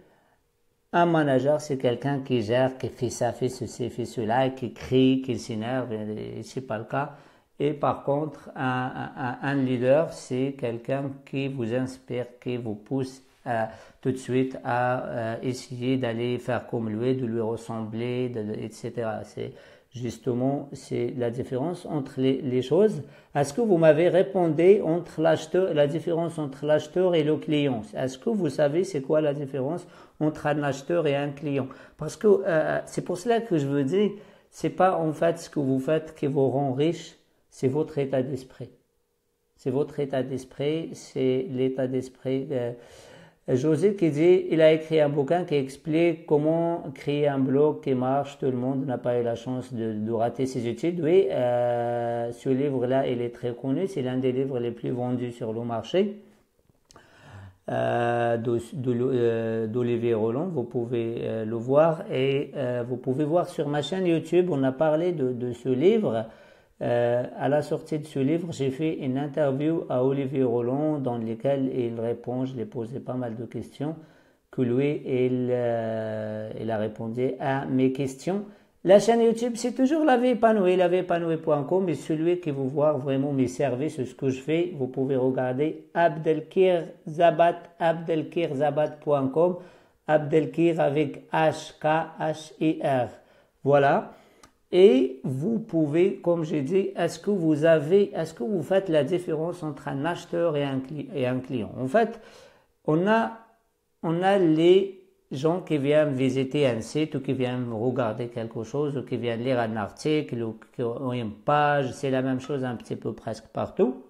un manager, c'est quelqu'un qui gère, qui fait ça, fait ceci, fait cela, qui crie, qui s'énerve, et c'est pas le cas. Et par contre, un leader, c'est quelqu'un qui vous inspire, qui vous pousse tout de suite à essayer d'aller faire comme lui, de lui ressembler, etc. C'est la différence entre les choses. Est-ce que vous m'avez répondu entre la différence entre l'acheteur et le client? Est-ce que vous savez c'est quoi la différence entre un acheteur et un client? Parce que c'est pour cela que je veux dire, c'est pas en fait ce que vous faites qui vous rend riche, c'est votre état d'esprit. C'est votre état d'esprit, c'est l'état d'esprit. José qui dit, il a écrit un bouquin qui explique comment créer un blog qui marche. Tout le monde n'a pas eu la chance de rater ses études. Oui, ce livre-là, il est très connu. C'est l'un des livres les plus vendus sur le marché d'Olivier Roland. Vous pouvez le voir et vous pouvez voir sur ma chaîne YouTube. On a parlé de ce livre. À la sortie de ce livre, j'ai fait une interview à Olivier Roland dans laquelle il répond, je lui ai posé pas mal de questions, que lui, il a répondu à mes questions. La chaîne YouTube, c'est toujours La Vie Épanouie, laviépanouie.com, et celui qui veut voir vraiment mes services, ce que je fais, vous pouvez regarder abdelkirzabat.com, Abdelkir avec H-K-H-I-R. Voilà. Et vous pouvez, comme j'ai dit, est-ce que vous faites la différence entre un acheteur et un client? En fait, on a les gens qui viennent visiter un site ou qui viennent regarder quelque chose ou qui viennent lire un article ou qui ont une page. C'est la même chose un petit peu presque partout.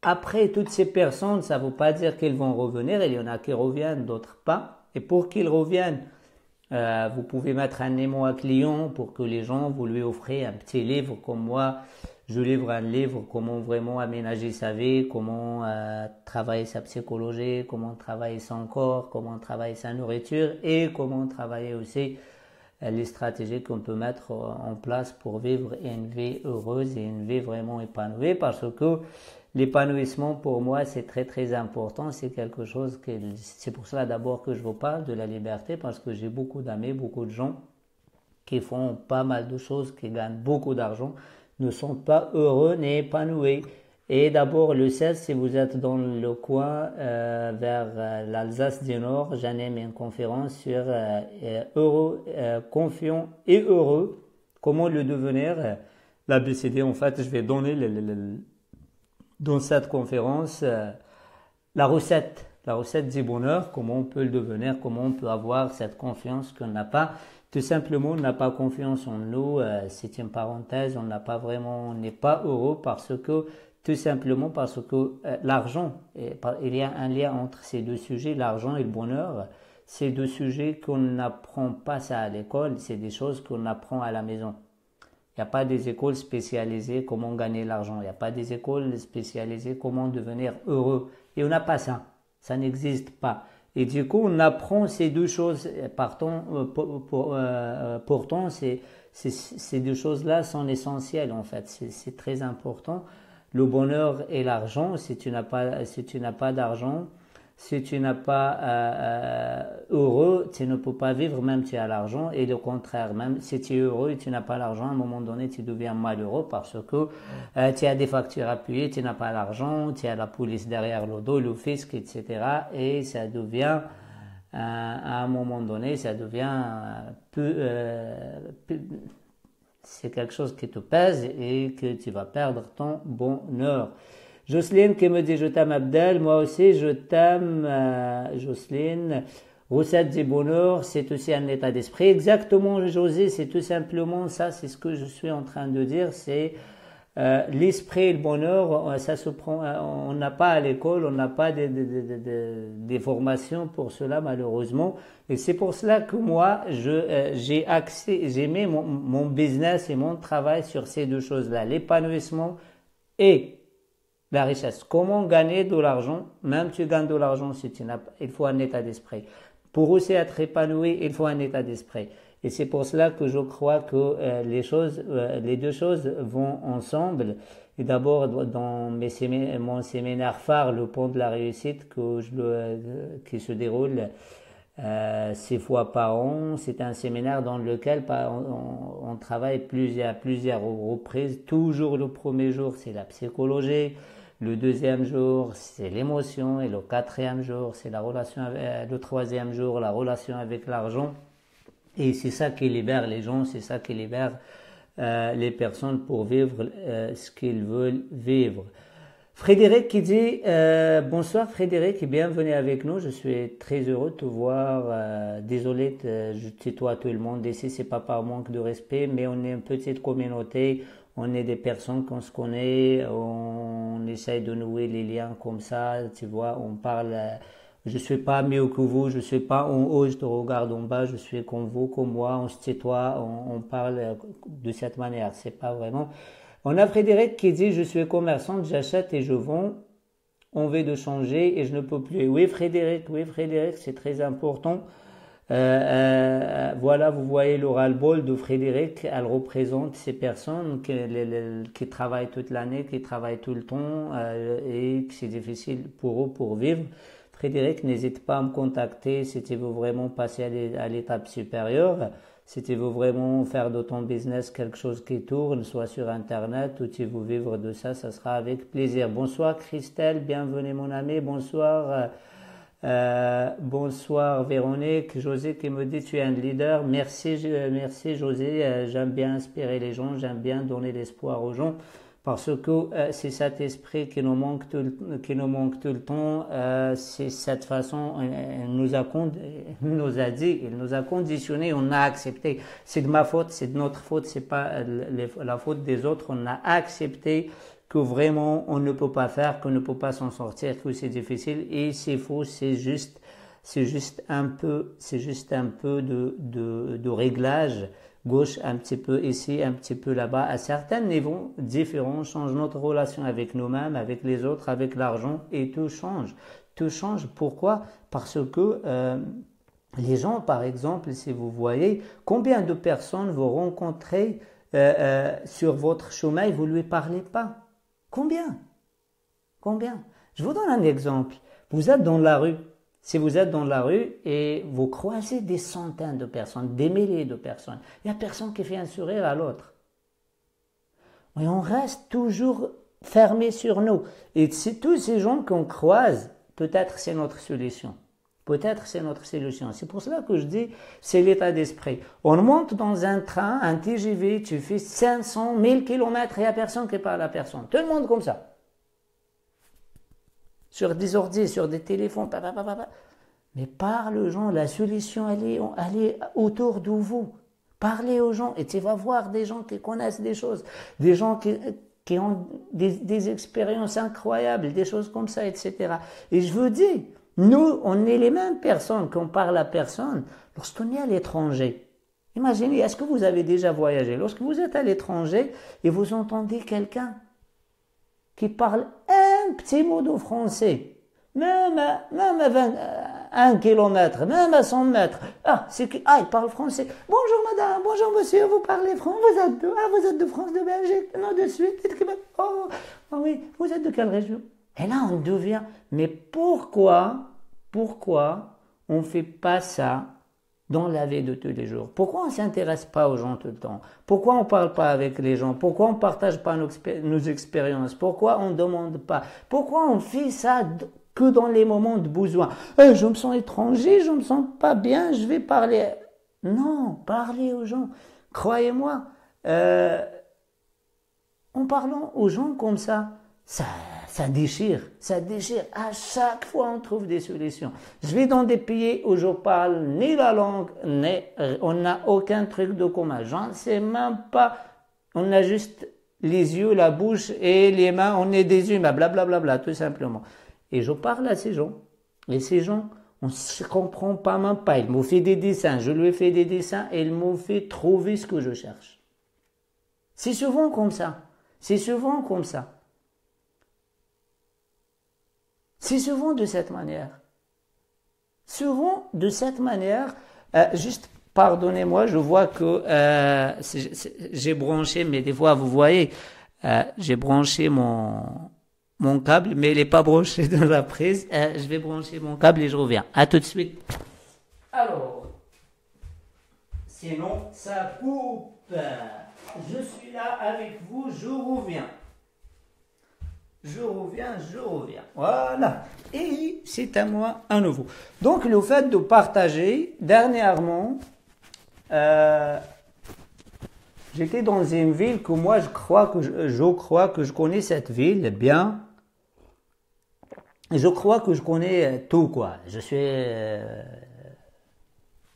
Après, toutes ces personnes, ça ne veut pas dire qu'ils vont revenir. Il y en a qui reviennent, d'autres pas. Et pour qu'ils reviennent, vous pouvez mettre un émo à client pour que les gens, vous lui offrez un petit livre comme moi. Je livre un livre, comment vraiment aménager sa vie, comment travailler sa psychologie, comment travailler son corps, comment travailler sa nourriture et comment travailler aussi les stratégies qu'on peut mettre en place pour vivre une vie heureuse et une vie vraiment épanouie, parce que l'épanouissement pour moi c'est très très important, c'est quelque chose c'est pour cela d'abord que je vous parle de la liberté, parce que j'ai beaucoup d'amis, beaucoup de gens qui font pas mal de choses, qui gagnent beaucoup d'argent, ne sont pas heureux ni épanouis. Et d'abord le 16, si vous êtes dans le coin vers l'Alsace du Nord, j'anime une conférence sur heureux, confiant et heureux, comment le devenir. L'ABCD, en fait, je vais donner dans cette conférence la recette La recette du bonheur, comment on peut le devenir, comment on peut avoir cette confiance qu'on n'a pas. Tout simplement, on n'a pas confiance en nous. C'est une parenthèse, on n'est pas heureux parce que, tout simplement parce que l'argent, il y a un lien entre ces deux sujets, l'argent et le bonheur. C'est deux sujets qu'on n'apprend pas ça à l'école, c'est des choses qu'on apprend à la maison. Il n'y a pas des écoles spécialisées comment gagner l'argent. Il n'y a pas des écoles spécialisées comment devenir heureux. Et on n'a pas ça. Ça n'existe pas. Et du coup, on apprend ces deux choses. Pourtant, ces deux choses-là sont essentielles en fait. C'est très important. Le bonheur et l'argent, si tu n'as pas d'argent, si tu n'as pas heureux, tu ne peux pas vivre même si tu as l'argent. Et le contraire, même si tu es heureux et tu n'as pas l'argent, à un moment donné, tu deviens malheureux parce que tu as des factures à payer, tu n'as pas l'argent, tu as la police derrière le dos, le fisc, etc. Et ça devient, à un moment donné, ça devient c'est quelque chose qui te pèse et que tu vas perdre ton bonheur. Jocelyne qui me dit je t'aime Abdel, moi aussi je t'aime Jocelyne. Recette du bonheur, c'est aussi un état d'esprit. Exactement José, c'est tout simplement ça, c'est ce que je suis en train de dire, c'est l'esprit et le bonheur, ça se prend, on n'a pas à l'école, on n'a pas des formations pour cela malheureusement. Et c'est pour cela que moi, j'ai mis mon business et mon travail sur ces deux choses-là, l'épanouissement et la richesse. Comment gagner de l'argent? Même tu gagnes de l'argent si tu n'as pas, il faut un état d'esprit. Pour aussi être épanoui, il faut un état d'esprit. Et c'est pour cela que je crois que les deux choses vont ensemble. Et d'abord, dans mon séminaire phare, le pont de la réussite, qui se déroule 6 fois par an, c'est un séminaire dans lequel on travaille plusieurs reprises. Toujours le premier jour, c'est la psychologie. Le deuxième jour, c'est l'émotion. Et le quatrième jour, c'est le troisième jour, la relation avec l'argent. Et c'est ça qui libère les gens, c'est ça qui libère les personnes pour vivre ce qu'ils veulent vivre. Frédéric qui dit bonsoir Frédéric et bienvenue avec nous. Je suis très heureux de te voir. Désolé, je tutoie tout le monde ici, c'est pas par manque de respect, mais on est une petite communauté. On est des personnes qu'on se connaît, on essaye de nouer les liens comme ça, tu vois, on parle. Je suis pas mieux que vous, je suis pas en haut, je te regarde en bas, je suis comme vous, comme moi, on se tutoie, on parle de cette manière. C'est pas vraiment. On a Frédéric qui dit je suis commerçante, j'achète et je vends, on veut de changer et je ne peux plus. Oui Frédéric, c'est très important. Voilà, vous voyez le ras-le-bol de Frédéric, elle représente ces personnes qui travaillent toute l'année, qui travaillent tout le temps et que c'est difficile pour eux pour vivre. Frédéric, n'hésite pas à me contacter si tu veux vraiment passer à l'étape supérieure, si tu veux vraiment faire de ton business quelque chose qui tourne, soit sur Internet ou tu veux vivre de ça, ça sera avec plaisir. Bonsoir Christelle, bienvenue mon ami, bonsoir. Bonsoir Véronique, José qui me dit tu es un leader, merci José, j'aime bien inspirer les gens, j'aime bien donner l'espoir aux gens parce que c'est cet esprit qui nous manque tout le temps, c'est cette façon, il nous a dit, il nous a conditionné, on a accepté, c'est de ma faute, c'est de notre faute, c'est pas la faute des autres, on a accepté que vraiment on ne peut pas faire, qu'on ne peut pas s'en sortir, que c'est difficile et c'est faux, c'est juste un peu de réglage, gauche un petit peu ici, un petit peu là-bas, à certains niveaux différents, change notre relation avec nous-mêmes, avec les autres, avec l'argent et tout change. Tout change. Pourquoi? Parce que les gens, par exemple, si vous voyez, combien de personnes vous rencontrez sur votre chemin et vous ne lui parlez pas? Combien? Je vous donne un exemple. Vous êtes dans la rue. Si vous êtes dans la rue et vous croisez des centaines de personnes, des milliers de personnes, il n'y a personne qui fait un sourire à l'autre. Et on reste toujours fermé sur nous. Et c'est tous ces gens qu'on croise, peut-être c'est notre solution. C'est pour cela que je dis, c'est l'état d'esprit. On monte dans un train, un TGV, tu fais 500, 1000 km et il n'y a personne qui parle à personne. Tout le monde comme ça. sur des ordi, sur des téléphones. Mais parle aux gens, la solution, elle est autour de vous. Parlez aux gens et tu vas voir des gens qui connaissent des choses, des gens qui ont des expériences incroyables, des choses comme ça, etc. Et je vous dis, nous, on est les mêmes personnes qu'on parle à personne lorsqu'on est à l'étranger. Imaginez, est-ce que vous avez déjà voyagé? Lorsque vous êtes à l'étranger et vous entendez quelqu'un qui parle un petit mot de français, même à 1 kilomètre, même à 100 mètres. Il parle français. Bonjour madame, bonjour monsieur, vous parlez français, vous êtes de France, de Belgique, non de Suisse, oui, vous êtes de quelle région? Et là on devient, mais pourquoi on ne fait pas ça dans la vie de tous les jours? Pourquoi on ne s'intéresse pas aux gens tout le temps? Pourquoi on ne parle pas avec les gens? Pourquoi on ne partage pas nos expériences? Pourquoi on ne demande pas? Pourquoi on fait ça que dans les moments de besoin? Je me sens étranger, je me sens pas bien, je vais parler. Non, parlez aux gens. Croyez-moi, en parlant aux gens comme ça déchire. À chaque fois, on trouve des solutions. Je vais dans des pays où je parle ni la langue, ni on n'a aucun truc de commun. J'en sais même pas. On a juste les yeux, la bouche et les mains. On est des humains, blablabla, tout simplement. Et je parle à ces gens. Et ces gens, on ne se comprend pas même pas. Ils m'ont fait des dessins. Je lui ai fait des dessins et ils m'ont fait trouver ce que je cherche. C'est souvent comme ça. C'est souvent de cette manière. Juste pardonnez-moi, je vois que j'ai branché, mais des fois vous voyez, j'ai branché mon câble, mais il n'est pas branché dans la prise. Je vais brancher mon câble et je reviens. À tout de suite. Alors, sinon ça coupe. Je suis là avec vous, je reviens. Voilà. Et c'est à moi à nouveau. Donc, le fait de partager, dernièrement, j'étais dans une ville que moi, je crois que je connais cette ville bien. Je crois que je connais tout, quoi. Je suis...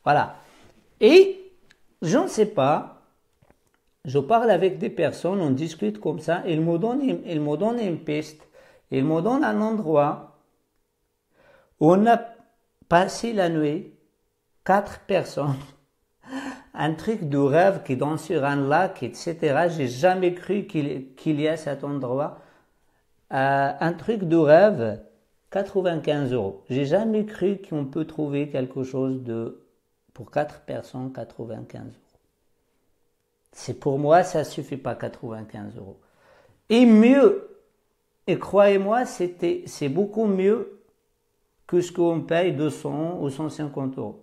voilà. Et, je ne sais pas, je parle avec des personnes, on discute comme ça, ils me donnent une piste, ils me donnent un endroit où on a passé la nuit, 4 personnes, un truc de rêve qui donne sur un lac, etc. J'ai jamais cru qu'il y a cet endroit. Un truc de rêve, 95 €. J'ai jamais cru qu'on peut trouver quelque chose pour 4 personnes, 95 €. Pour moi, ça suffit pas, 95 €. Et mieux, et croyez-moi, c'est beaucoup mieux que ce qu'on paye 200 ou 150 €.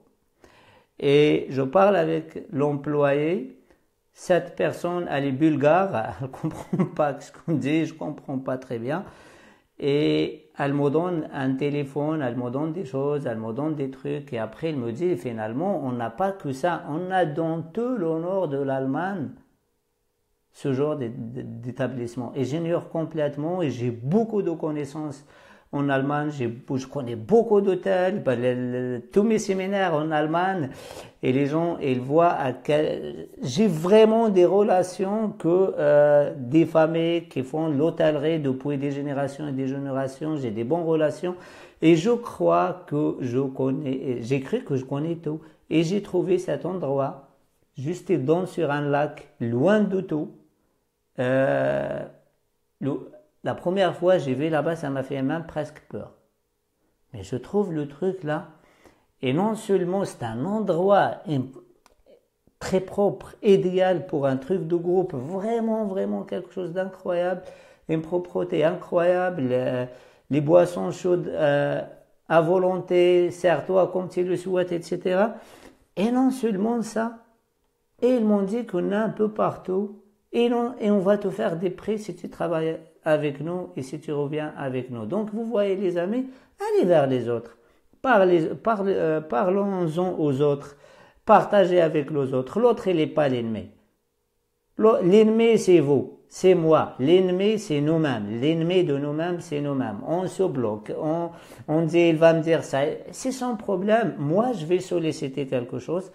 Et je parle avec l'employé, cette personne, elle est bulgare, elle comprend pas ce qu'on dit, je comprends pas très bien. Et elle me donne un téléphone, elle me donne des choses, elle me donne des trucs. Et après, elle me dit, finalement, on n'a pas que ça. On a dans tout le nord de l'Allemagne ce genre d'établissement. Et j'ignore complètement et j'ai beaucoup de connaissances en Allemagne. Je connais beaucoup d'hôtels, tous mes séminaires en Allemagne. Et les gens, ils voient j'ai vraiment des relations que des familles qui font l'hôtellerie depuis des générations et des générations. J'ai des bonnes relations. Et je crois que j'ai cru que je connais tout. Et j'ai trouvé cet endroit, juste sur un lac, loin de tout. La première fois j'ai vu là-bas, ça m'a fait même presque peur. Mais je trouve le truc là, et non seulement c'est un endroit très propre, idéal pour un truc de groupe, vraiment, vraiment quelque chose d'incroyable, une propreté incroyable, les boissons chaudes à volonté, sers-toi comme tu le souhaites, etc. Et non seulement ça, et ils m'ont dit qu'on a un peu partout, et on va te faire des prix si tu travailles avec nous et si tu reviens avec nous. Donc vous voyez les amis, allez vers les autres, parlons-en aux autres, partagez avec les autres. L'autre il n'est pas l'ennemi. L'ennemi c'est vous, c'est moi. L'ennemi, c'est nous-mêmes. L'ennemi de nous-mêmes, c'est nous-mêmes. On se bloque. On dit, il va me dire ça. C'est son problème. Moi, je vais solliciter quelque chose.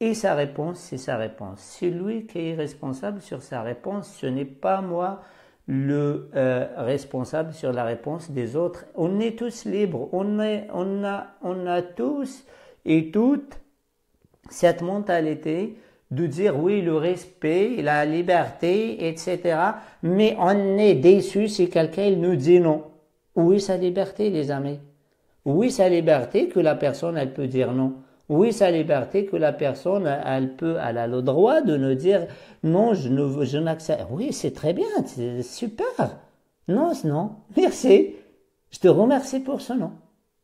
Et sa réponse, c'est sa réponse. C'est lui qui est responsable sur sa réponse. Ce n'est pas moi le responsable sur la réponse des autres. On est tous libres. On a tous et toutes cette mentalité de dire oui, le respect, la liberté, etc. Mais on est déçu si quelqu'un nous dit non. Où est sa liberté, les amis? Où est sa liberté que la personne, elle peut dire non? Où est sa liberté que la personne, elle a le droit de nous dire non, je n'accepte. Oui, c'est très bien, c'est super. Non, non, merci. Je te remercie pour ce non.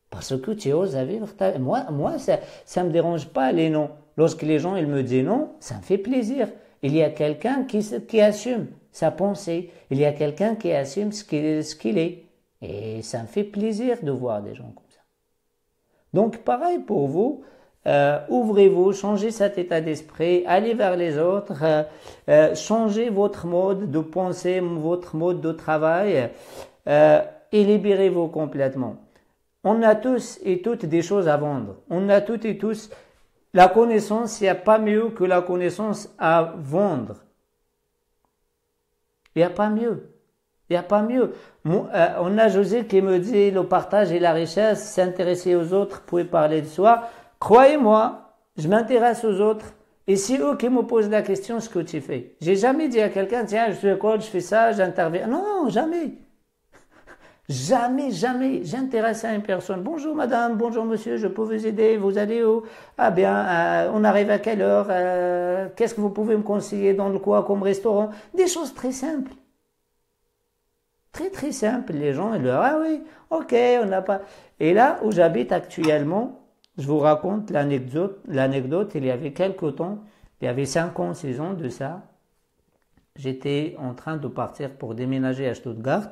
Parce que tu oses vivre ta... Moi, ça me dérange pas les noms. Lorsque les gens ils me disent non, ça me fait plaisir. Il y a quelqu'un qui assume sa pensée. Il y a quelqu'un qui assume ce qu'il est. Et ça me fait plaisir de voir des gens comme ça. Donc, pareil pour vous. Ouvrez-vous, changez cet état d'esprit, allez vers les autres, changez votre mode de pensée, votre mode de travail et libérez-vous complètement. On a tous et toutes des choses à vendre. On a toutes et tous la connaissance, il n'y a pas mieux que la connaissance à vendre. Il n'y a pas mieux. Il n'y a pas mieux. On a José qui me dit le partage et la richesse, s'intéresser aux autres, pouvez parler de soi. Croyez-moi, je m'intéresse aux autres. Et c'est eux qui me posent la question, ce que tu fais. J'ai jamais dit à quelqu'un, tiens, je suis coach, je fais ça, j'interviens. Non, jamais. Jamais, jamais. J'intéresse à une personne. Bonjour madame, bonjour monsieur, je peux vous aider, vous allez où? Ah bien, on arrive à quelle heure? Qu'est-ce que vous pouvez me conseiller dans le coin comme restaurant? Des choses très simples. Très très simples. Les gens, ils leur ah oui, ok, on n'a pas... Et là où j'habite actuellement, je vous raconte l'anecdote, il y avait quelque temps, il y avait 5 ans, 6 ans de ça, j'étais en train de partir pour déménager à Stuttgart.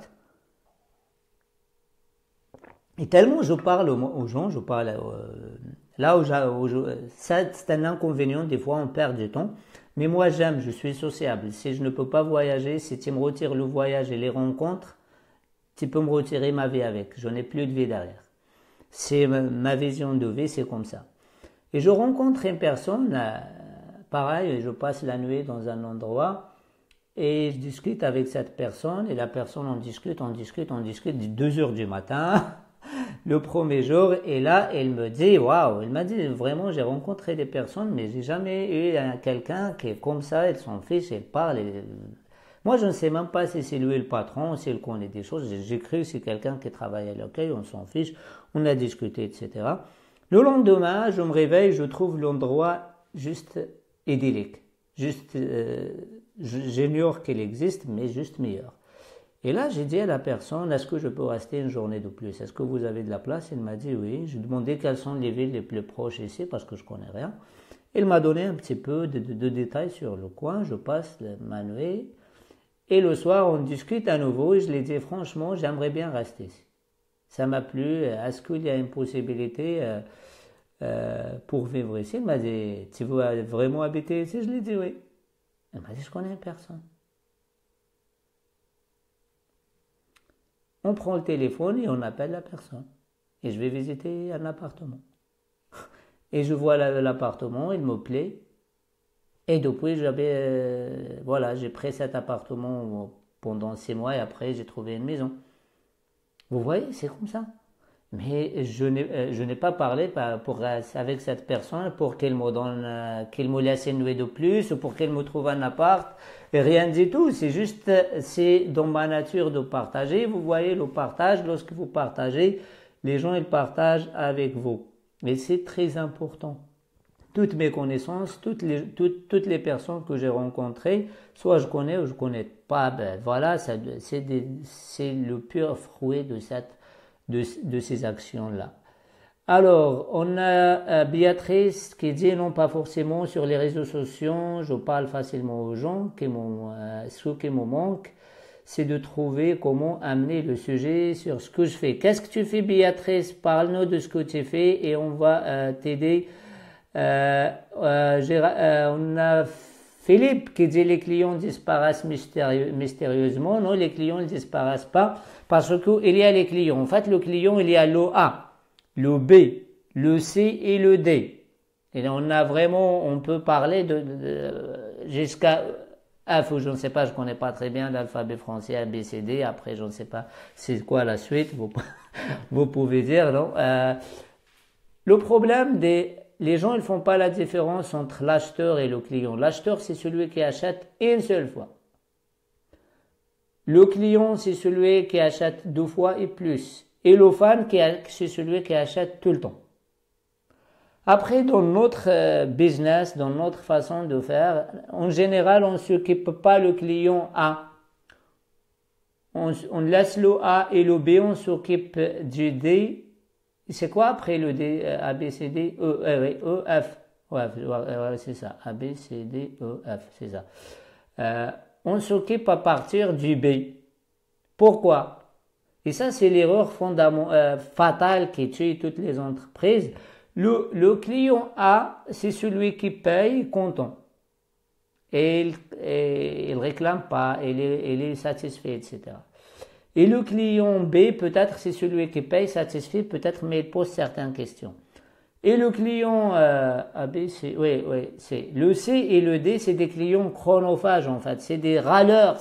Et tellement je parle aux gens, je parle là où c'est un inconvénient, des fois on perd du temps. Mais moi j'aime, je suis sociable. Si je ne peux pas voyager, si tu me retires le voyage et les rencontres, tu peux me retirer ma vie avec. Je n'ai plus de vie derrière. C'est ma vision de vie, c'est comme ça. Et je rencontre une personne, pareil, je passe la nuit dans un endroit et je discute avec cette personne et la personne on discute de 2 heures du matin. Le premier jour, et là, elle me dit, waouh, elle m'a dit, vraiment, j'ai rencontré des personnes, mais j'ai jamais eu quelqu'un qui est comme ça, elle s'en fiche, elle parle. Moi, je ne sais même pas si c'est lui le patron, si elle connaît des choses. J'ai cru que c'est quelqu'un qui travaille à l'accueil, on s'en fiche, on a discuté, etc. Le lendemain, je me réveille, je trouve l'endroit juste idyllique. Juste, j'ignore qu'il existe, mais juste meilleur. Et là, j'ai dit à la personne, est-ce que je peux rester une journée de plus? Est-ce que vous avez de la place? Elle m'a dit oui. J'ai demandé quelles sont les villes les plus proches ici parce que je connais rien. Elle m'a donné un petit peu de détails sur le coin. Je passe ma nuit. Et le soir, on discute à nouveau. Et je lui ai dit, franchement, j'aimerais bien rester ici. Ça m'a plu. Est-ce qu'il y a une possibilité pour vivre ici? Elle m'a dit, tu veux vraiment habiter ici? Je lui ai dit oui. Elle m'a dit, je connais personne. On prend le téléphone et on appelle la personne. Et je vais visiter un appartement. Et je vois l'appartement, il me plaît. Et depuis, j'ai pris cet appartement pendant 6 mois et après, j'ai trouvé une maison. Vous voyez, c'est comme ça. Mais je n'ai pas parlé avec cette personne pour qu'elle me donne, qu'elle me laisse une nuit de plus ou pour qu'elle me trouve un appart. Et rien du tout. C'est juste, c'est dans ma nature de partager. Vous voyez, le partage, lorsque vous partagez, les gens, ils partagent avec vous. Et c'est très important. Toutes mes connaissances, toutes les personnes que j'ai rencontrées, soit je connais ou je connais pas, ben voilà, c'est le pur fruit de ces actions-là. Alors, on a Béatrice qui dit non, pas forcément sur les réseaux sociaux, je parle facilement aux gens, ce qui me manque, c'est de trouver comment amener le sujet sur ce que je fais. Qu'est-ce que tu fais, Béatrice? Parle-nous de ce que tu fais et on va t'aider. On a Philippe qui dit les clients disparaissent mystérieusement. Non, les clients ne disparaissent pas parce qu'il y a les clients. En fait, le client, il y a le A, le B, le C et le D. Et on a vraiment, on peut parler jusqu'à F ou je ne sais pas, je ne connais pas très bien l'alphabet français, A, B, C, D. Après, je ne sais pas c'est quoi la suite, vous pouvez dire, non? Le problème les gens, ils font pas la différence entre l'acheteur et le client. L'acheteur, c'est celui qui achète une seule fois. Le client, c'est celui qui achète 2 fois et plus. Et le fan, c'est celui qui achète tout le temps. Après, dans notre business, dans notre façon de faire, en général, on ne s'occupe pas le client A. On laisse le A et le B, on s'occupe du D. C'est quoi après le D? A, B, C, D, E, F. Ouais, c'est ça. A, B, C, D, E, F, c'est ça. On s'occupe à partir du B. Pourquoi? Et ça, c'est l'erreur fatale qui tue toutes les entreprises. Le client A, c'est celui qui paye content. Et il réclame pas, il est satisfait, etc. Et le client B, peut-être c'est celui qui paye, satisfait, peut-être, mais il pose certaines questions. Et le client A, B, C, c'est le C et le D, c'est des clients chronophages en fait, c'est des râleurs.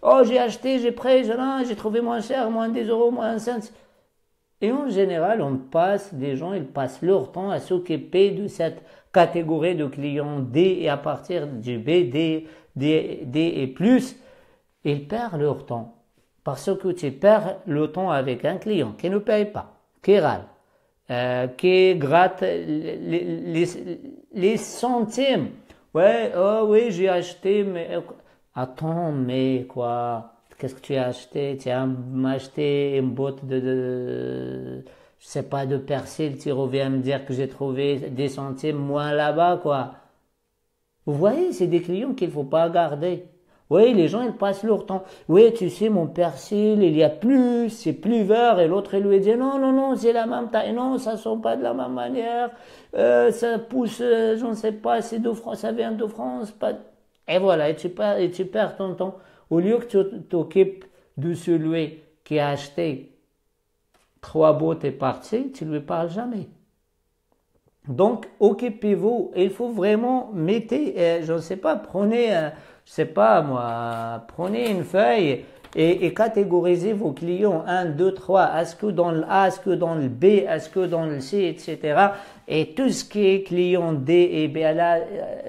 Oh, j'ai acheté, j'ai pris, j'ai trouvé moins cher, moins 10 euros, moins 5. Et en général, des gens, ils passent leur temps à s'occuper de cette catégorie de clients D et à partir du B, D et plus, ils perdent leur temps. Parce que tu perds le temps avec un client qui ne paye pas, qui râle, qui gratte les centimes. Ouais, oh oui, j'ai acheté, mais attends, mais quoi? Qu'est-ce que tu as acheté? Tu as acheté une botte je sais pas, de persil, tu reviens me dire que j'ai trouvé des centimes moins là-bas, quoi. Vous voyez, c'est des clients qu'il faut pas garder. Oui, les gens, ils passent leur temps. Oui, tu sais, mon persil, il y a plus, c'est plus vert. Et l'autre, il lui dit, non, non, non, c'est la même taille. Non, ça sent pas de la même manière. Ça pousse, je ne sais pas, c'est de France, ça vient de France. Pas... Et voilà, et tu perds ton temps. Au lieu que tu t'occupes de celui qui a acheté 3 bottes et parti, tu lui parles jamais. Donc, occupez-vous. Il faut vraiment je ne sais pas, prenez une feuille et catégorisez vos clients 1, 2, 3. Est-ce que dans le A, est-ce que dans le B, est-ce que dans le C, etc. Et tout ce qui est client D et B, là,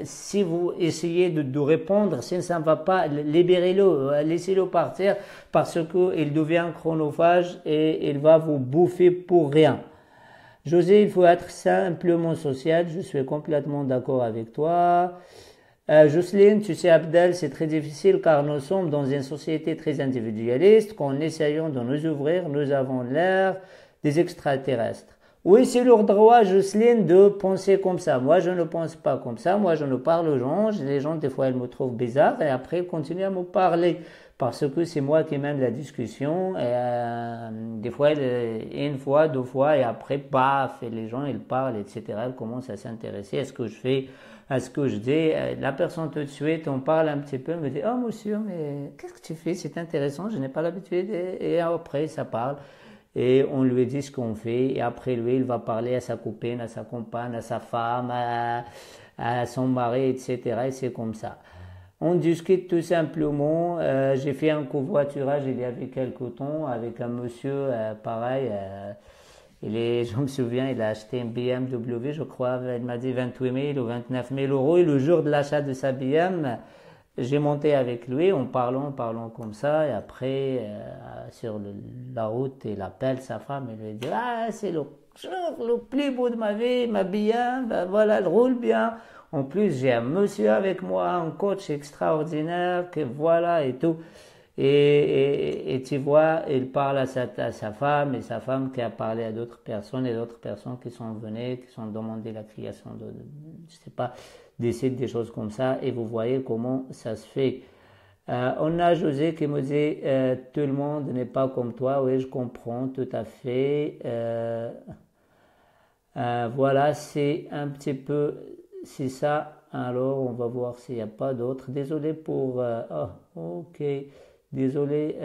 si vous essayez de répondre, si ça ne va pas, libérez-le, laissez-le partir parce qu'il devient chronophage et il va vous bouffer pour rien. José, il faut être simplement social, je suis complètement d'accord avec toi. Jocelyne, tu sais Abdel, c'est très difficile car nous sommes dans une société très individualiste. Qu'en essayant de nous ouvrir, nous avons l'air des extraterrestres. Oui, c'est leur droit, Jocelyne, de penser comme ça. Moi, je ne pense pas comme ça. Moi, je ne parle aux gens. Les gens, des fois, ils me trouvent bizarre et après, ils continuent à me parler parce que c'est moi qui mène la discussion. Et, des fois, une fois, 2 fois et après, paf, et les gens, ils parlent, etc. Ils commencent à s'intéresser à ce que je fais, à ce que je dis. La personne, tout de suite, on parle un petit peu, me dit, oh, monsieur, mais qu'est-ce que tu fais? C'est intéressant, je n'ai pas l'habitude. Et après, ça parle. Et on lui dit ce qu'on fait, et après lui, il va parler à sa copine, à sa compagne, à sa femme, à son mari, etc. Et c'est comme ça. On discute tout simplement. J'ai fait un covoiturage il y avait quelques temps avec un monsieur, pareil. Je me souviens, il a acheté une BMW, je crois, il m'a dit 28 000 ou 29 000 euros. Et le jour de l'achat de sa BMW, j'ai monté avec lui en parlant comme ça. Et après, sur la route, il appelle sa femme et lui dit, ah, c'est le plus beau de ma vie, ma BMW, ben voilà, elle roule bien. En plus, j'ai un monsieur avec moi, un coach extraordinaire, que voilà et tout. Et tu vois, il parle à sa femme et sa femme qui a parlé à d'autres personnes et d'autres personnes qui sont venues, qui sont demandé la création je sais pas, des sites, des choses comme ça. Et vous voyez comment ça se fait. On a José qui me dit, tout le monde n'est pas comme toi. Oui, je comprends tout à fait. Voilà, c'est un petit peu, c'est ça. Alors, on va voir s'il n'y a pas d'autres. Désolé pour... ok. Désolé.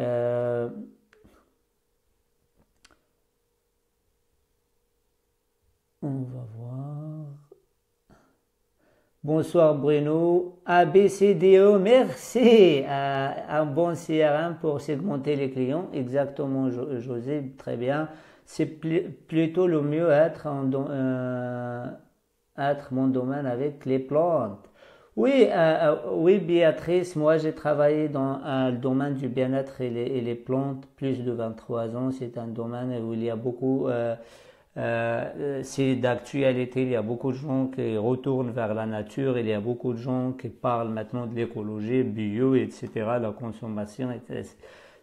On va voir. Bonsoir Bruno. ABCDE, merci. Un bon CRM pour segmenter les clients. Exactement, José, très bien. C'est plutôt le mieux être mon domaine avec les plantes. Oui, oui, Béatrice, moi j'ai travaillé dans le domaine du bien-être et les plantes plus de 23 ans. C'est un domaine où il y a beaucoup, c'est d'actualité, il y a beaucoup de gens qui retournent vers la nature, il y a beaucoup de gens qui parlent maintenant de l'écologie, bio, etc., la consommation, etc.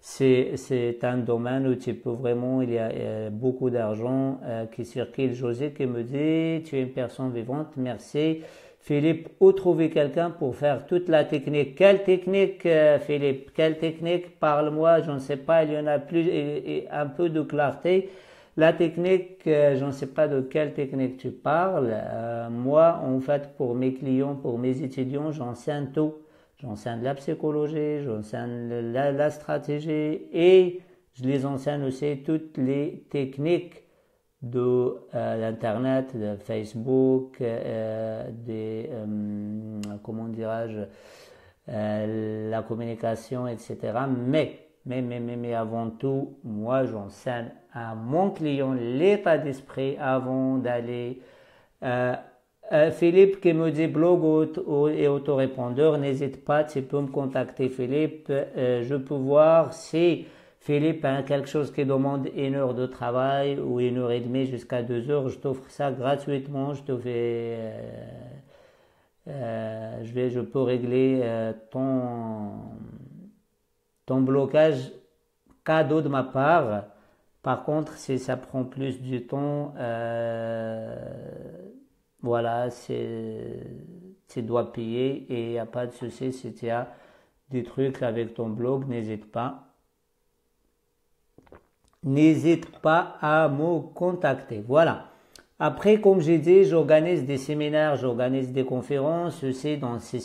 C'est un domaine où tu peux vraiment, il y a beaucoup d'argent qui circule. José qui me dit, tu es une personne vivante, merci. Philippe, où trouver quelqu'un pour faire toute la technique? Quelle technique, Philippe? Quelle technique? Parle-moi, je ne sais pas, il y en a plus, et un peu de clarté. La technique, je ne sais pas de quelle technique tu parles. Moi, en fait, pour mes clients, pour mes étudiants, j'enseigne tout. J'enseigne la psychologie, j'enseigne la stratégie et je les enseigne aussi toutes les techniques de l'internet, de Facebook, comment dirais-je, la communication, etc. Mais avant tout, moi j'enseigne à mon client l'état d'esprit avant d'aller. Philippe qui me dit blog et autorépondeur, n'hésite pas, tu peux me contacter Philippe. Je peux voir si Philippe a quelque chose qui demande 1 heure de travail ou 1 heure et demie jusqu'à 2 heures, je t'offre ça gratuitement, je te fais, je peux régler ton blocage cadeau de ma part. Par contre, si ça prend plus du temps, voilà, tu dois payer et il n'y a pas de souci si tu as des trucs avec ton blog, n'hésite pas. N'hésite pas à me contacter. Voilà. Après, comme j'ai dit, j'organise des séminaires, j'organise des conférences. C'est dans ces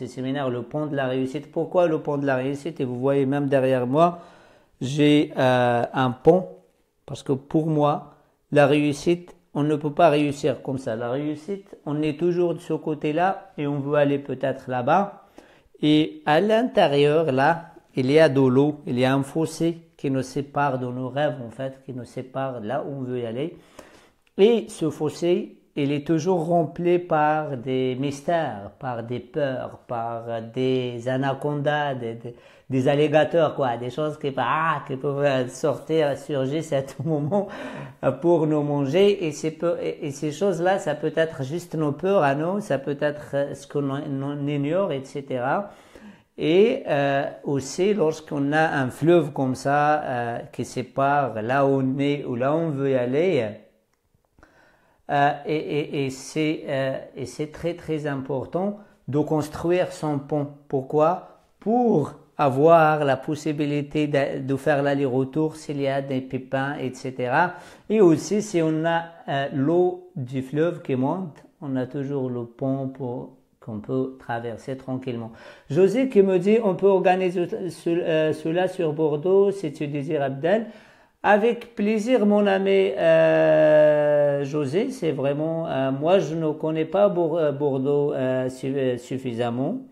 séminaires le pont de la réussite. Pourquoi le pont de la réussite? Et vous voyez même derrière moi, j'ai un pont. Parce que pour moi, la réussite, on ne peut pas réussir comme ça. La réussite, on est toujours de ce côté-là et on veut aller peut-être là-bas. Et à l'intérieur, là, il y a de l'eau, il y a un fossé qui nous sépare de nos rêves, en fait, qui nous sépare là où on veut y aller. Et ce fossé, il est toujours rempli par des mystères, par des peurs, par des anacondas, des alligators, quoi, des choses qui peuvent sortir, surgir à tout moment pour nous manger. Et ces choses-là, ça peut être juste nos peurs à nous, ça peut être ce qu'on ignore, etc. Et aussi, lorsqu'on a un fleuve comme ça qui sépare là où on est ou là où on veut y aller, et c'est très très important de construire son pont. Pourquoi? Pour avoir la possibilité de faire l'aller-retour s'il y a des pépins, etc. Et aussi, si on a l'eau du fleuve qui monte, on a toujours le pont qu'on peut traverser tranquillement. José qui me dit, on peut organiser cela sur Bordeaux si tu désires, Abdel. Avec plaisir, mon ami José, c'est vraiment, moi je ne connais pas Bordeaux suffisamment,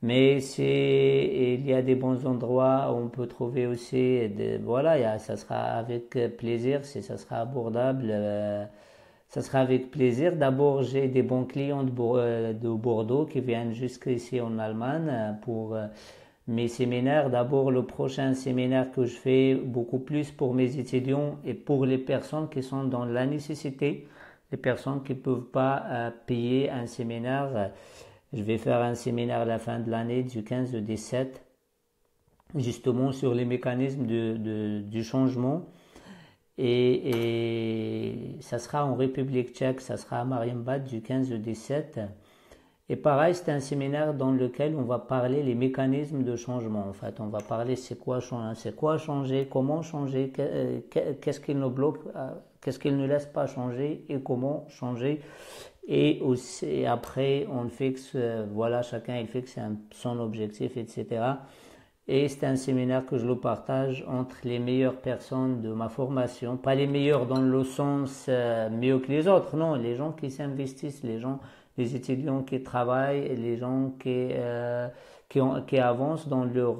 mais il y a des bons endroits où on peut trouver aussi, voilà, ça sera avec plaisir, si ça sera abordable, ça sera avec plaisir. D'abord, j'ai des bons clients de Bordeaux qui viennent jusqu'ici en Allemagne pour mes séminaires. D'abord, le prochain séminaire que je fais beaucoup plus pour mes étudiants et pour les personnes qui sont dans la nécessité, les personnes qui ne peuvent pas payer un séminaire. Je vais faire un séminaire à la fin de l'année du 15 au 17, justement sur les mécanismes du changement. Et ça sera en République tchèque, ça sera à Marienbad du 15 au 17. Et pareil, c'est un séminaire dans lequel on va parler les mécanismes de changement. En fait, on va parler c'est quoi changer, comment changer, qu'est-ce qu'il nous bloque, qu'est-ce qu'il ne laisse pas changer et comment changer. Et aussi, après, on fixe, voilà, chacun il fixe son objectif, etc. Et c'est un séminaire que je le partage entre les meilleures personnes de ma formation, pas les meilleurs dans le sens mieux que les autres, non, les gens qui s'investissent, les étudiants qui travaillent, les gens qui avancent dans leur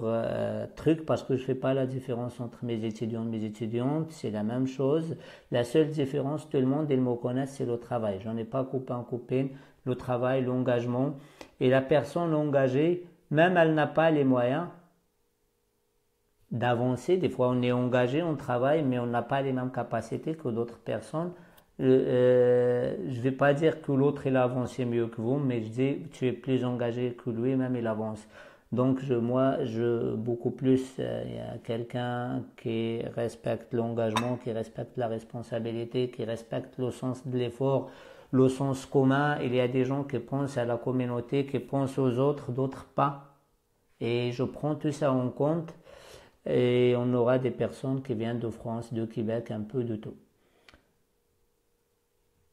truc, parce que je fais pas la différence entre mes étudiants et mes étudiantes, c'est la même chose. La seule différence, tout le monde, ils me connaissent, c'est le travail. J'en ai pas copain, copine, le travail, l'engagement. Et la personne engagée, même elle n'a pas les moyens d'avancer. Des fois, on est engagé, on travaille, mais on n'a pas les mêmes capacités que d'autres personnes. Je ne vais pas dire que l'autre il a avancé mieux que vous, mais je dis tu es plus engagé que lui, même il avance. Donc moi, beaucoup plus, il y a quelqu'un qui respecte l'engagement, qui respecte la responsabilité, qui respecte le sens de l'effort, le sens commun. Il y a des gens qui pensent à la communauté, qui pensent aux autres, d'autres pas. Et je prends tout ça en compte. Et on aura des personnes qui viennent de France, de Québec, un peu de tout.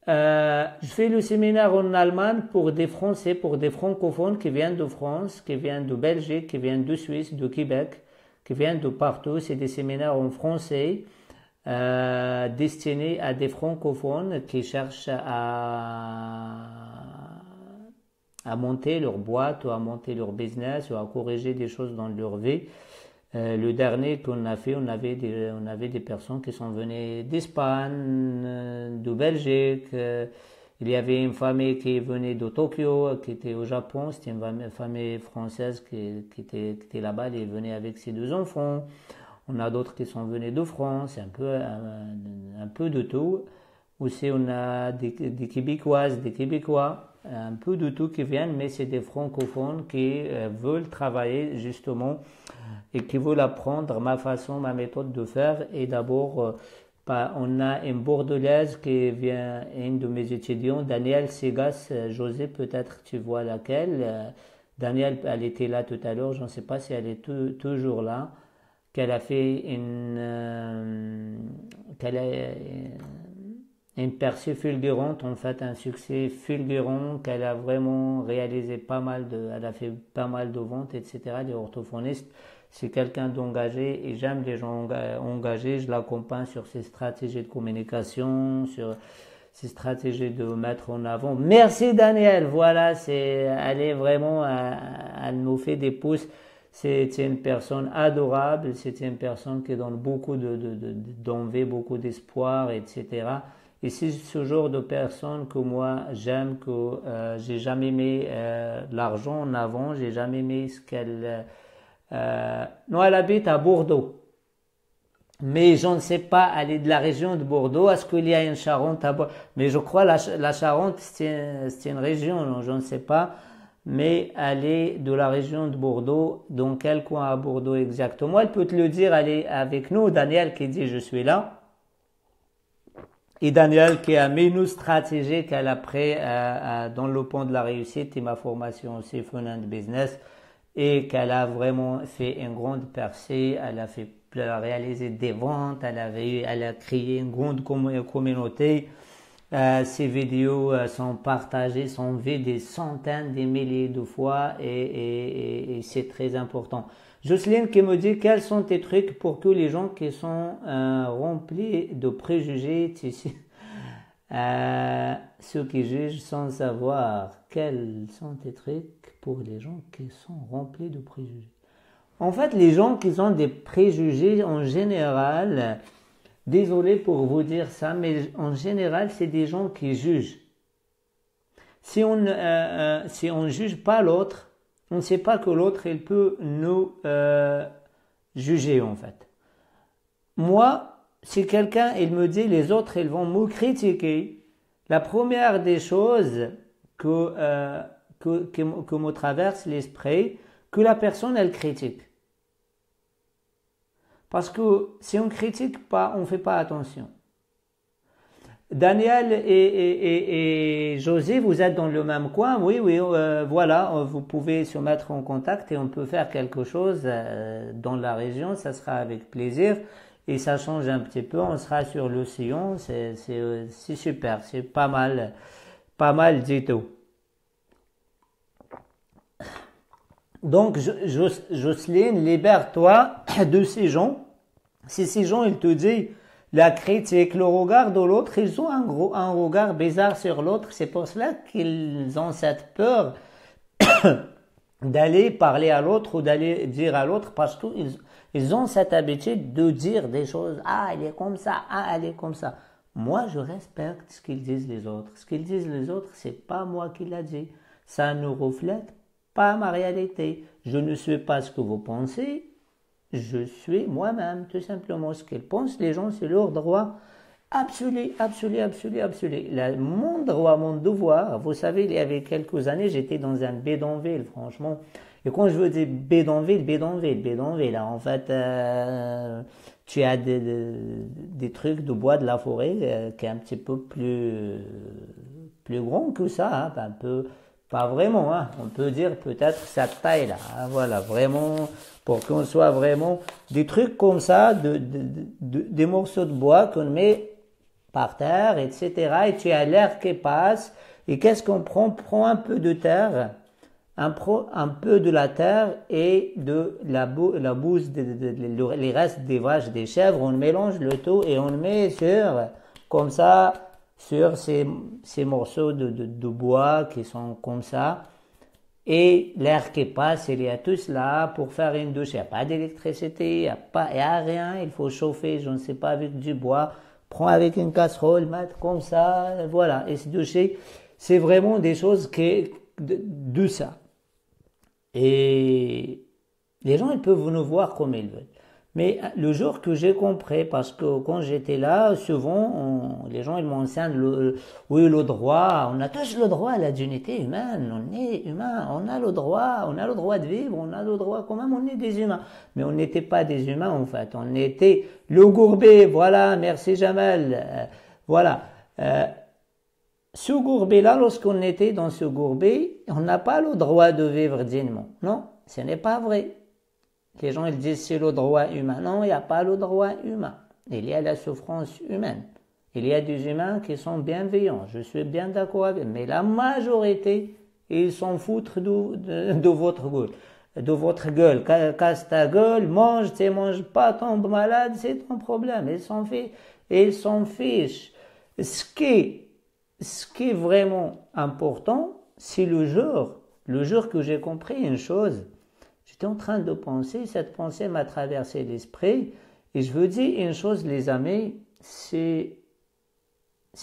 Je fais le séminaire en Allemagne pour des Français, pour des francophones qui viennent de France, qui viennent de Belgique, qui viennent de Suisse, de Québec, qui viennent de partout. C'est des séminaires en français destinés à des francophones qui cherchent à monter leur boîte ou à monter leur business ou à corriger des choses dans leur vie. Le dernier qu'on a fait, on avait des personnes qui sont venues d'Espagne, de Belgique. Il y avait une famille qui venait de Tokyo, qui était au Japon. C'était une famille française qui était là-bas. Elle venait avec ses 2 enfants. On a d'autres qui sont venus de France, un peu de tout. Aussi, on a des Québécoises, des Québécois, un peu de tout qui viennent, mais c'est des francophones qui veulent travailler justement et qui veulent apprendre ma façon, ma méthode de faire. Et d'abord, on a une Bordelaise qui vient, une de mes étudiants, Danielle Segas, José, peut-être tu vois laquelle. Danielle, elle était là tout à l'heure, je ne sais pas si elle est toujours là, qu'elle a fait une percée fulgurante, en fait un succès fulgurant, qu'elle a vraiment réalisé elle a fait pas mal de ventes, etc. Les orthophonistes, c'est quelqu'un d'engagé et j'aime les gens engagés. Je l'accompagne sur ses stratégies de communication, sur ses stratégies de mettre en avant. Merci Daniel, voilà, elle est vraiment, elle nous fait des pouces. C'est une personne adorable, c'est une personne qui donne beaucoup d'envie, beaucoup d'espoir, etc. Et c'est ce genre de personne que moi j'aime, que j'ai jamais mis l'argent en avant, j'ai jamais mis ce qu'elle... non, elle habite à Bordeaux. Mais je ne sais pas, elle est de la région de Bordeaux. Est-ce qu'il y a une Charente à Bordeaux? Mais je crois la Charente, c'est une région, non, je ne sais pas. Mais elle est de la région de Bordeaux. Dans quel coin à Bordeaux exactement? Elle peut te le dire, elle est avec nous. Daniel qui dit je suis là. Et Daniel qui a mis une stratégie qu'elle a pris dans le pont de la réussite et ma formation aussi Fun & Business. Et qu'elle a vraiment fait une grande percée. Elle a réalisé des ventes. Elle a créé une grande communauté. Ces vidéos sont partagées, sont vues des centaines, des milliers de fois et c'est très important. Jocelyne qui me dit quels sont tes trucs pour que les gens qui sont remplis de préjugés, ceux qui jugent sans savoir, quels sont tes trucs pour les gens qui sont remplis de préjugés? En fait, les gens qui ont des préjugés en général, désolé pour vous dire ça, mais en général, c'est des gens qui jugent. Si on ne juge pas l'autre, on ne sait pas que l'autre, il peut nous juger en fait. Moi, si quelqu'un, il me dit les autres, ils vont me critiquer, la première des choses que me traverse l'esprit, que la personne, elle critique. Parce que si on ne critique pas, on ne fait pas attention. Daniel et José, vous êtes dans le même coin, oui, voilà, vous pouvez se mettre en contact et on peut faire quelque chose dans la région, ça sera avec plaisir et ça change un petit peu, on sera sur l'océan, c'est super, c'est pas mal pas mal du tout. Donc, Jocelyne, libère-toi de ces gens. Si ces gens, ils te disent la critique, le regard de l'autre, ils ont un regard bizarre sur l'autre. C'est pour cela qu'ils ont cette peur d'aller parler à l'autre ou d'aller dire à l'autre parce qu'ils ont cette habitude de dire des choses. Ah, elle est comme ça. Ah, elle est comme ça. Moi, je respecte ce qu'ils disent les autres. Ce qu'ils disent les autres, c'est pas moi qui l'a dit. Ça ne reflète pas ma réalité. Je ne suis pas ce que vous pensez. Je suis moi-même, tout simplement. Ce qu'ils pensent, les gens, c'est leur droit absolu, absolu, absolu, absolu. Mon droit, mon devoir, vous savez, il y avait quelques années, j'étais dans un bidonville, franchement. Et quand je veux dire bidonville, là, en fait, tu as des trucs de bois de la forêt qui est un petit peu plus grand que ça, hein, un peu, pas vraiment, hein, on peut dire peut-être cette taille-là, hein, voilà, vraiment, pour qu'on soit vraiment des trucs comme ça, des morceaux de bois qu'on met par terre, etc. Et tu as l'air qui passe. Et qu'est-ce qu'on prend? On prend un peu de terre, un peu de la terre et de la bouse, les restes des vaches, des chèvres. On mélange le tout et on le met comme ça, sur ces morceaux de bois qui sont comme ça. Et l'air qui passe, il y a tout cela pour faire une douche. Il n'y a pas d'électricité, il n'y a rien. Il faut chauffer, je ne sais pas, avec du bois. Prends avec une casserole, mettre comme ça, voilà. Et se doucher, c'est vraiment des choses de ça. Et les gens, ils peuvent nous voir comme ils veulent. Mais le jour que j'ai compris, parce que quand j'étais là, souvent, les gens ils m'enseignent oui, le droit, on a tous le droit à la dignité humaine, on est humain, on a le droit de vivre, on a le droit quand même, on est des humains. Mais on n'était pas des humains en fait, on était le gourbé, voilà, merci Jamal, voilà. Ce gourbé-là, lorsqu'on était dans ce gourbé, on n'a pas le droit de vivre dignement. Non, ce n'est pas vrai. Les gens ils disent c'est le droit humain. Non, il n'y a pas le droit humain. Il y a la souffrance humaine. Il y a des humains qui sont bienveillants. Je suis bien d'accord avec eux. Mais la majorité, ils s'en foutent de votre gueule. De votre gueule. Casse ta gueule, mange, tu manges pas, tombe malade, c'est ton problème. Ils s'en fichent. Ce qui est vraiment important, c'est le jour que j'ai compris une chose. J'étais en train de penser, cette pensée m'a traversé l'esprit, et je veux dire une chose, les amis, c'est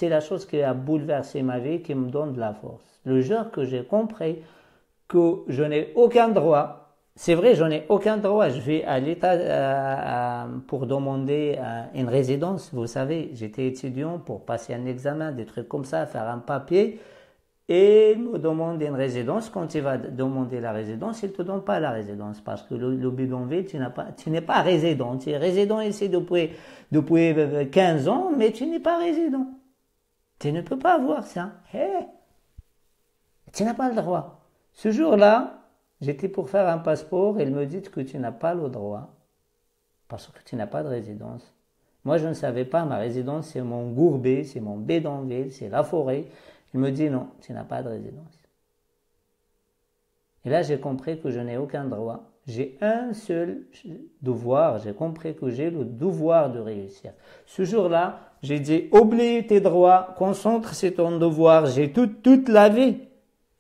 la chose qui a bouleversé ma vie, qui me donne de la force. Le jour que j'ai compris que je n'ai aucun droit, c'est vrai, je n'ai aucun droit, je vais à l'État pour demander une résidence, vous savez, j'étais étudiant pour passer un examen, des trucs comme ça, faire un papier, et il me demande une résidence. Quand tu vas demander la résidence, il ne te donne pas la résidence parce que le bidonville, tu n'es pas résident. Tu es résident ici depuis 15 ans, mais tu n'es pas résident. Tu ne peux pas avoir ça. Hey, tu n'as pas le droit. Ce jour-là, j'étais pour faire un passeport et il me dit que tu n'as pas le droit parce que tu n'as pas de résidence. Moi, je ne savais pas, ma résidence, c'est mon gourbé, c'est mon bidonville, c'est la forêt. Il me dit non, tu n'as pas de résidence. Et là, j'ai compris que je n'ai aucun droit. J'ai un seul devoir. J'ai compris que j'ai le devoir de réussir. Ce jour-là, j'ai dit, oublie tes droits, concentre sur ton devoir. J'ai toute la vie.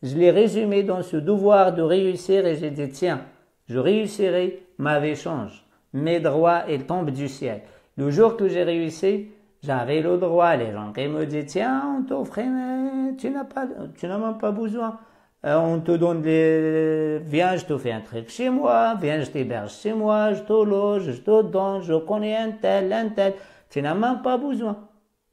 Je l'ai résumé dans ce devoir de réussir et j'ai dit, tiens, je réussirai, ma vie change. Mes droits, ils tombent du ciel. Le jour que j'ai réussi, j'avais le droit. Les gens qui me disent, tiens, on t'offre, tu n'as même pas besoin. On te donne viens, je te fais un truc chez moi, viens, je t'héberge chez moi, je te loge, je te donne, je connais un tel. Tu n'as même pas besoin.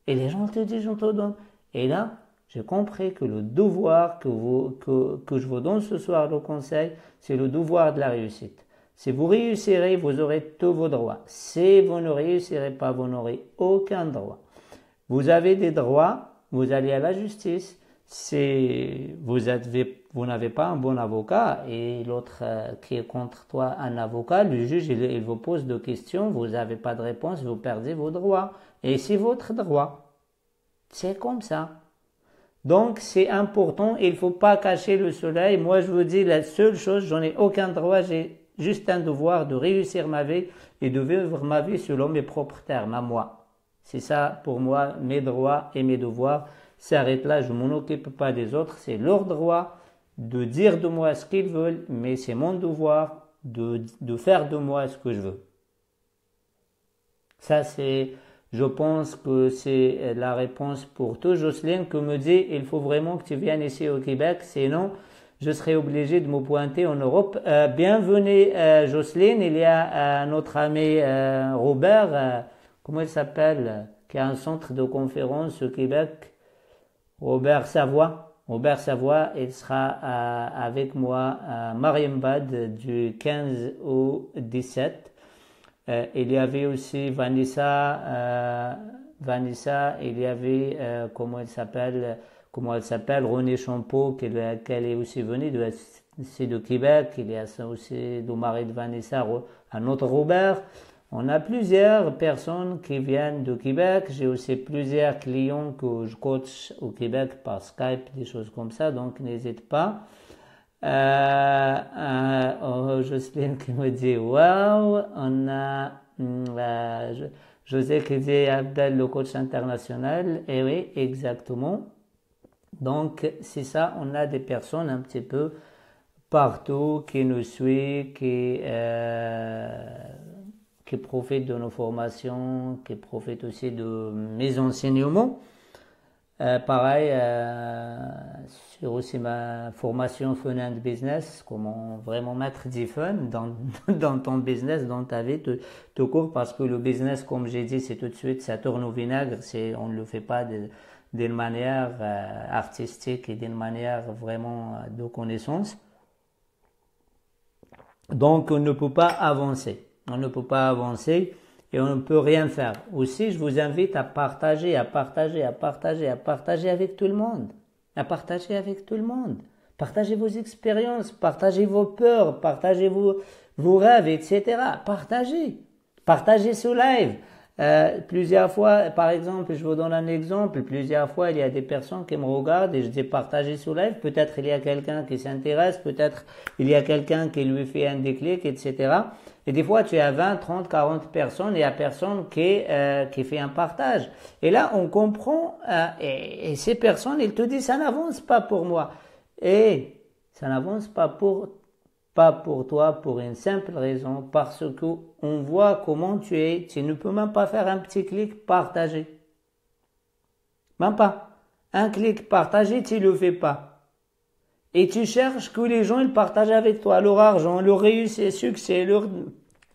Et les gens te disent, on te donne. Et là, j'ai compris que le devoir que je vous donne ce soir, le conseil, c'est le devoir de la réussite. Si vous réussirez, vous aurez tous vos droits. Si vous ne réussirez pas, vous n'aurez aucun droit. Vous avez des droits, vous allez à la justice. Si vous n'avez pas un bon avocat et l'autre qui est contre toi un avocat, le juge il vous pose des questions, vous n'avez pas de réponse, vous perdez vos droits. Et c'est votre droit. C'est comme ça. Donc, c'est important, il ne faut pas cacher le soleil. Moi, je vous dis, la seule chose, j'en ai aucun droit, j'ai juste un devoir de réussir ma vie et de vivre ma vie selon mes propres termes, à moi. C'est ça, pour moi, mes droits et mes devoirs s'arrêtent là, je ne m'en occupe pas des autres, c'est leur droit de dire de moi ce qu'ils veulent, mais c'est mon devoir de faire de moi ce que je veux. Ça, je pense que c'est la réponse pour tout. Jocelyne qui me dit, il faut vraiment que tu viennes ici au Québec, sinon je serai obligé de me pointer en Europe. Bienvenue Jocelyne, il y a notre ami Robert, comment il s'appelle, qui a un centre de conférence au Québec, Robert Savoie. Robert Savoie, il sera avec moi à Marienbad du 15 au 17. Il y avait aussi Vanessa, il y avait, comment elle s'appelle, René Champeau, qu'elle est aussi venue, c'est de Québec. Il y a aussi le mari de Vanessa, un autre Robert. On a plusieurs personnes qui viennent de Québec. J'ai aussi plusieurs clients que je coach au Québec par Skype, des choses comme ça, donc n'hésite pas. Jocelyne qui me dit wow, on a José qui dit Abdel, le coach international. Et oui, exactement. Donc c'est ça, on a des personnes un petit peu partout qui nous suivent, qui profitent de nos formations, qui profitent aussi de mes enseignements. Pareil, sur aussi ma formation Fun and Business, comment vraiment mettre du fun dans ton business, dans ta vie, tout court, parce que le business, comme j'ai dit, c'est tout de suite, ça tourne au vinaigre, on ne le fait pas d'une manière artistique et d'une manière vraiment de connaissance. Donc, on ne peut pas avancer. On ne peut pas avancer et on ne peut rien faire. Aussi, je vous invite à partager avec tout le monde. À partager avec tout le monde. Partagez vos expériences, partagez vos peurs, partagez vos rêves, etc. Partagez ce live. Plusieurs fois, par exemple, je vous donne un exemple, plusieurs fois il y a des personnes qui me regardent et je dis partagez ce live, peut-être il y a quelqu'un qui s'intéresse, peut-être il y a quelqu'un qui lui fait un déclic, etc. Et des fois tu as 20, 30, 40 personnes et il y a personne qui fait un partage. Et là on comprend, et ces personnes, ils te disent ça n'avance pas pour moi. Et ça n'avance pas pour toi, pour une simple raison, parce que on voit comment tu es, tu ne peux même pas faire un petit clic partager. Même pas. Un clic partager, tu ne le fais pas. Et tu cherches que les gens ils partagent avec toi leur argent, leur réussite, succès,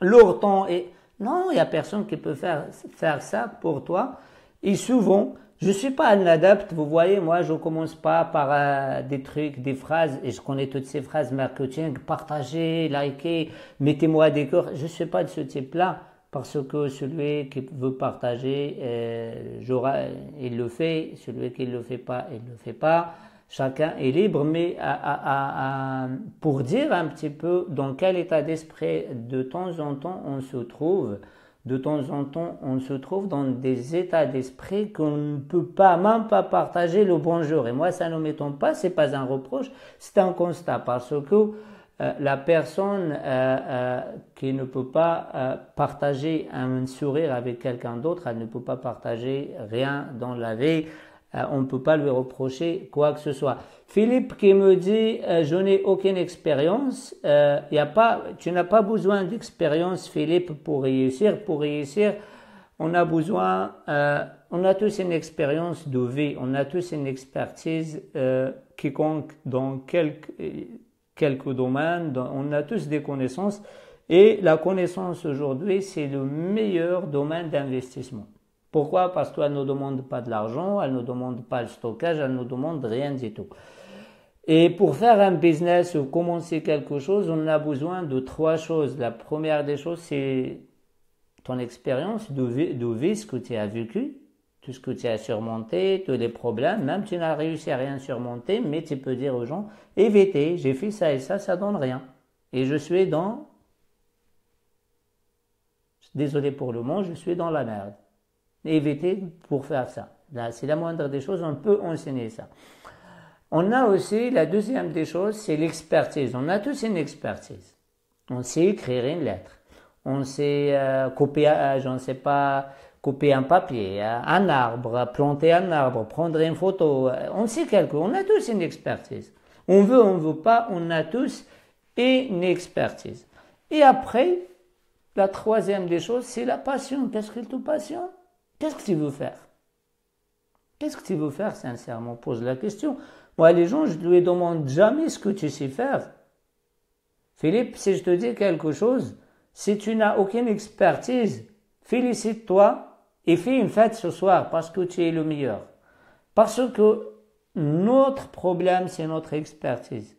leur temps. Et non, il n'y a personne qui peut faire ça pour toi. Et souvent, je suis pas un adepte, vous voyez, moi je commence pas par des trucs, des phrases, et je connais toutes ces phrases marketing, partagez, likez, mettez-moi des cœurs. Je suis pas de ce type-là, parce que celui qui veut partager, il le fait, celui qui ne le fait pas, il le fait pas. Chacun est libre, mais pour dire un petit peu dans quel état d'esprit de temps en temps on se trouve, dans des états d'esprit qu'on ne peut pas, même pas partager le bonjour. Et moi, ça ne m'étonne pas, c'est pas un reproche, c'est un constat. Parce que la personne qui ne peut pas partager un sourire avec quelqu'un d'autre, elle ne peut pas partager rien dans la vie. On ne peut pas lui reprocher quoi que ce soit. Philippe qui me dit je n'ai aucune expérience. Tu n'as pas besoin d'expérience, Philippe, pour réussir. Pour réussir, on a besoin, on a tous une expérience de vie, on a tous une expertise quiconque dans quelques domaines, on a tous des connaissances. Et la connaissance aujourd'hui, c'est le meilleur domaine d'investissement. Pourquoi? Parce qu'elle ne demande pas de l'argent, elle ne demande pas le stockage, elle ne demande rien du tout. Et pour faire un business ou commencer quelque chose, on a besoin de 3 choses. La première des choses, c'est ton expérience de vie, ce que tu as vécu, tout ce que tu as surmonté, tous les problèmes. Même tu n'as réussi à rien surmonter, mais tu peux dire aux gens, évitez, j'ai fait ça et ça donne rien. Et je suis désolé pour le mot, je suis dans la merde. Éviter pour faire ça. Là, c'est la moindre des choses, on peut enseigner ça. On a aussi, la deuxième des choses, c'est l'expertise. On a tous une expertise. On sait écrire une lettre. On sait couper, je ne sais pas, couper un papier, un arbre, planter un arbre, prendre une photo. On sait on a tous une expertise. On veut pas, on a tous une expertise. Et après, la troisième des choses, c'est la passion. Qu'est-ce que tu passionne? Qu'est-ce que tu veux faire? Qu'est-ce que tu veux faire, sincèrement? Pose la question. Moi, les gens, je ne lui demande jamais ce que tu sais faire. Philippe, si je te dis quelque chose, si tu n'as aucune expertise, félicite-toi et fais une fête ce soir parce que tu es le meilleur. Parce que notre problème, c'est notre expertise.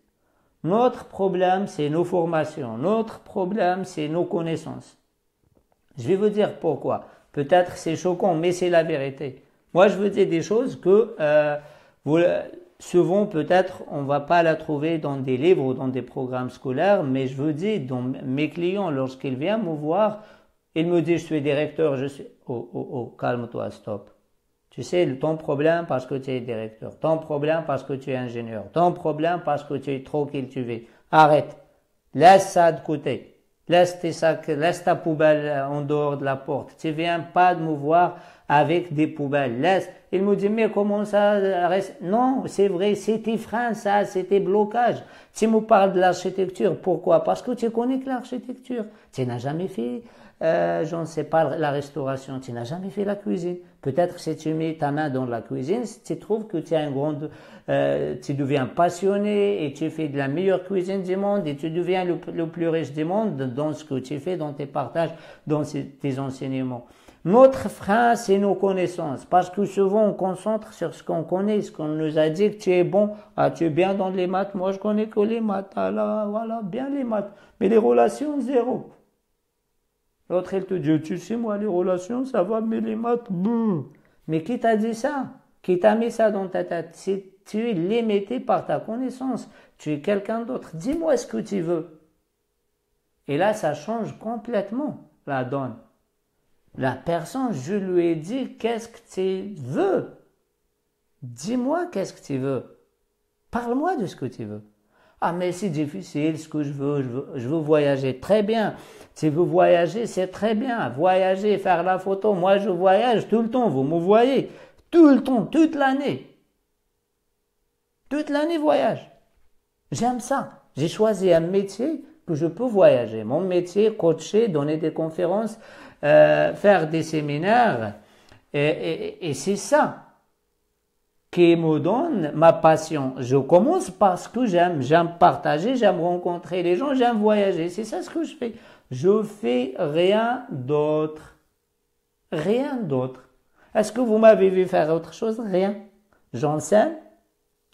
Notre problème, c'est nos formations. Notre problème, c'est nos connaissances. Je vais vous dire pourquoi. Peut-être c'est choquant, mais c'est la vérité. Moi, je vous dis des choses que souvent, peut-être, on va pas la trouver dans des livres ou dans des programmes scolaires, mais je vous dis, dans mes clients, lorsqu'ils viennent me voir, ils me disent, je suis directeur, je suis... Oh, calme-toi, stop. Tu sais, ton problème parce que tu es directeur, ton problème parce que tu es ingénieur, ton problème parce que tu es trop cultivé. Arrête. Laisse ça de côté. Laisse tes sacs, laisse ta poubelle en dehors de la porte. Tu viens pas de me voir avec des poubelles. Laisse. Il me dit, mais comment ça reste? Non, c'est vrai, c'est tes freins, ça, c'est tes blocages. Tu me parles de l'architecture. Pourquoi? Parce que tu connais que l'architecture. Tu n'as jamais fait, je ne sais pas, la restauration. Tu n'as jamais fait la cuisine. Peut-être si tu mets ta main dans la cuisine, tu trouves que tu as tu deviens passionné et tu fais de la meilleure cuisine du monde et tu deviens le plus riche du monde dans ce que tu fais, dans tes partages, dans tes enseignements. Notre frein, c'est nos connaissances, parce que souvent on concentre sur ce qu'on connaît, ce qu'on nous a dit que tu es bon, tu es bien dans les maths, moi je connais que les maths, voilà, bien les maths, mais les relations, zéro. L'autre, il te dit, tu sais, moi, les relations, ça va, mais les maths, boum. Mais qui t'a dit ça? Qui t'a mis ça dans ta tête? Si tu es limité par ta connaissance, tu es quelqu'un d'autre, dis-moi ce que tu veux. Et là, ça change complètement la donne. La personne, je lui ai dit, qu'est-ce que tu veux? Dis-moi qu'est-ce que tu veux. Parle-moi de ce que tu veux. Ah, mais c'est difficile ce que je veux voyager. Très bien. Si vous voyagez, c'est très bien. Voyager, faire la photo. Moi, je voyage tout le temps. Vous me voyez. Tout le temps, toute l'année. Toute l'année, voyage. J'aime ça. J'ai choisi un métier que je peux voyager. Mon métier, coacher, donner des conférences, faire des séminaires. Et c'est ça qui me donne ma passion. Je commence parce que j'aime partager, j'aime rencontrer les gens, j'aime voyager. C'est ça ce que je fais. Je fais rien d'autre. Rien d'autre. Est-ce que vous m'avez vu faire autre chose? Rien. J'enseigne,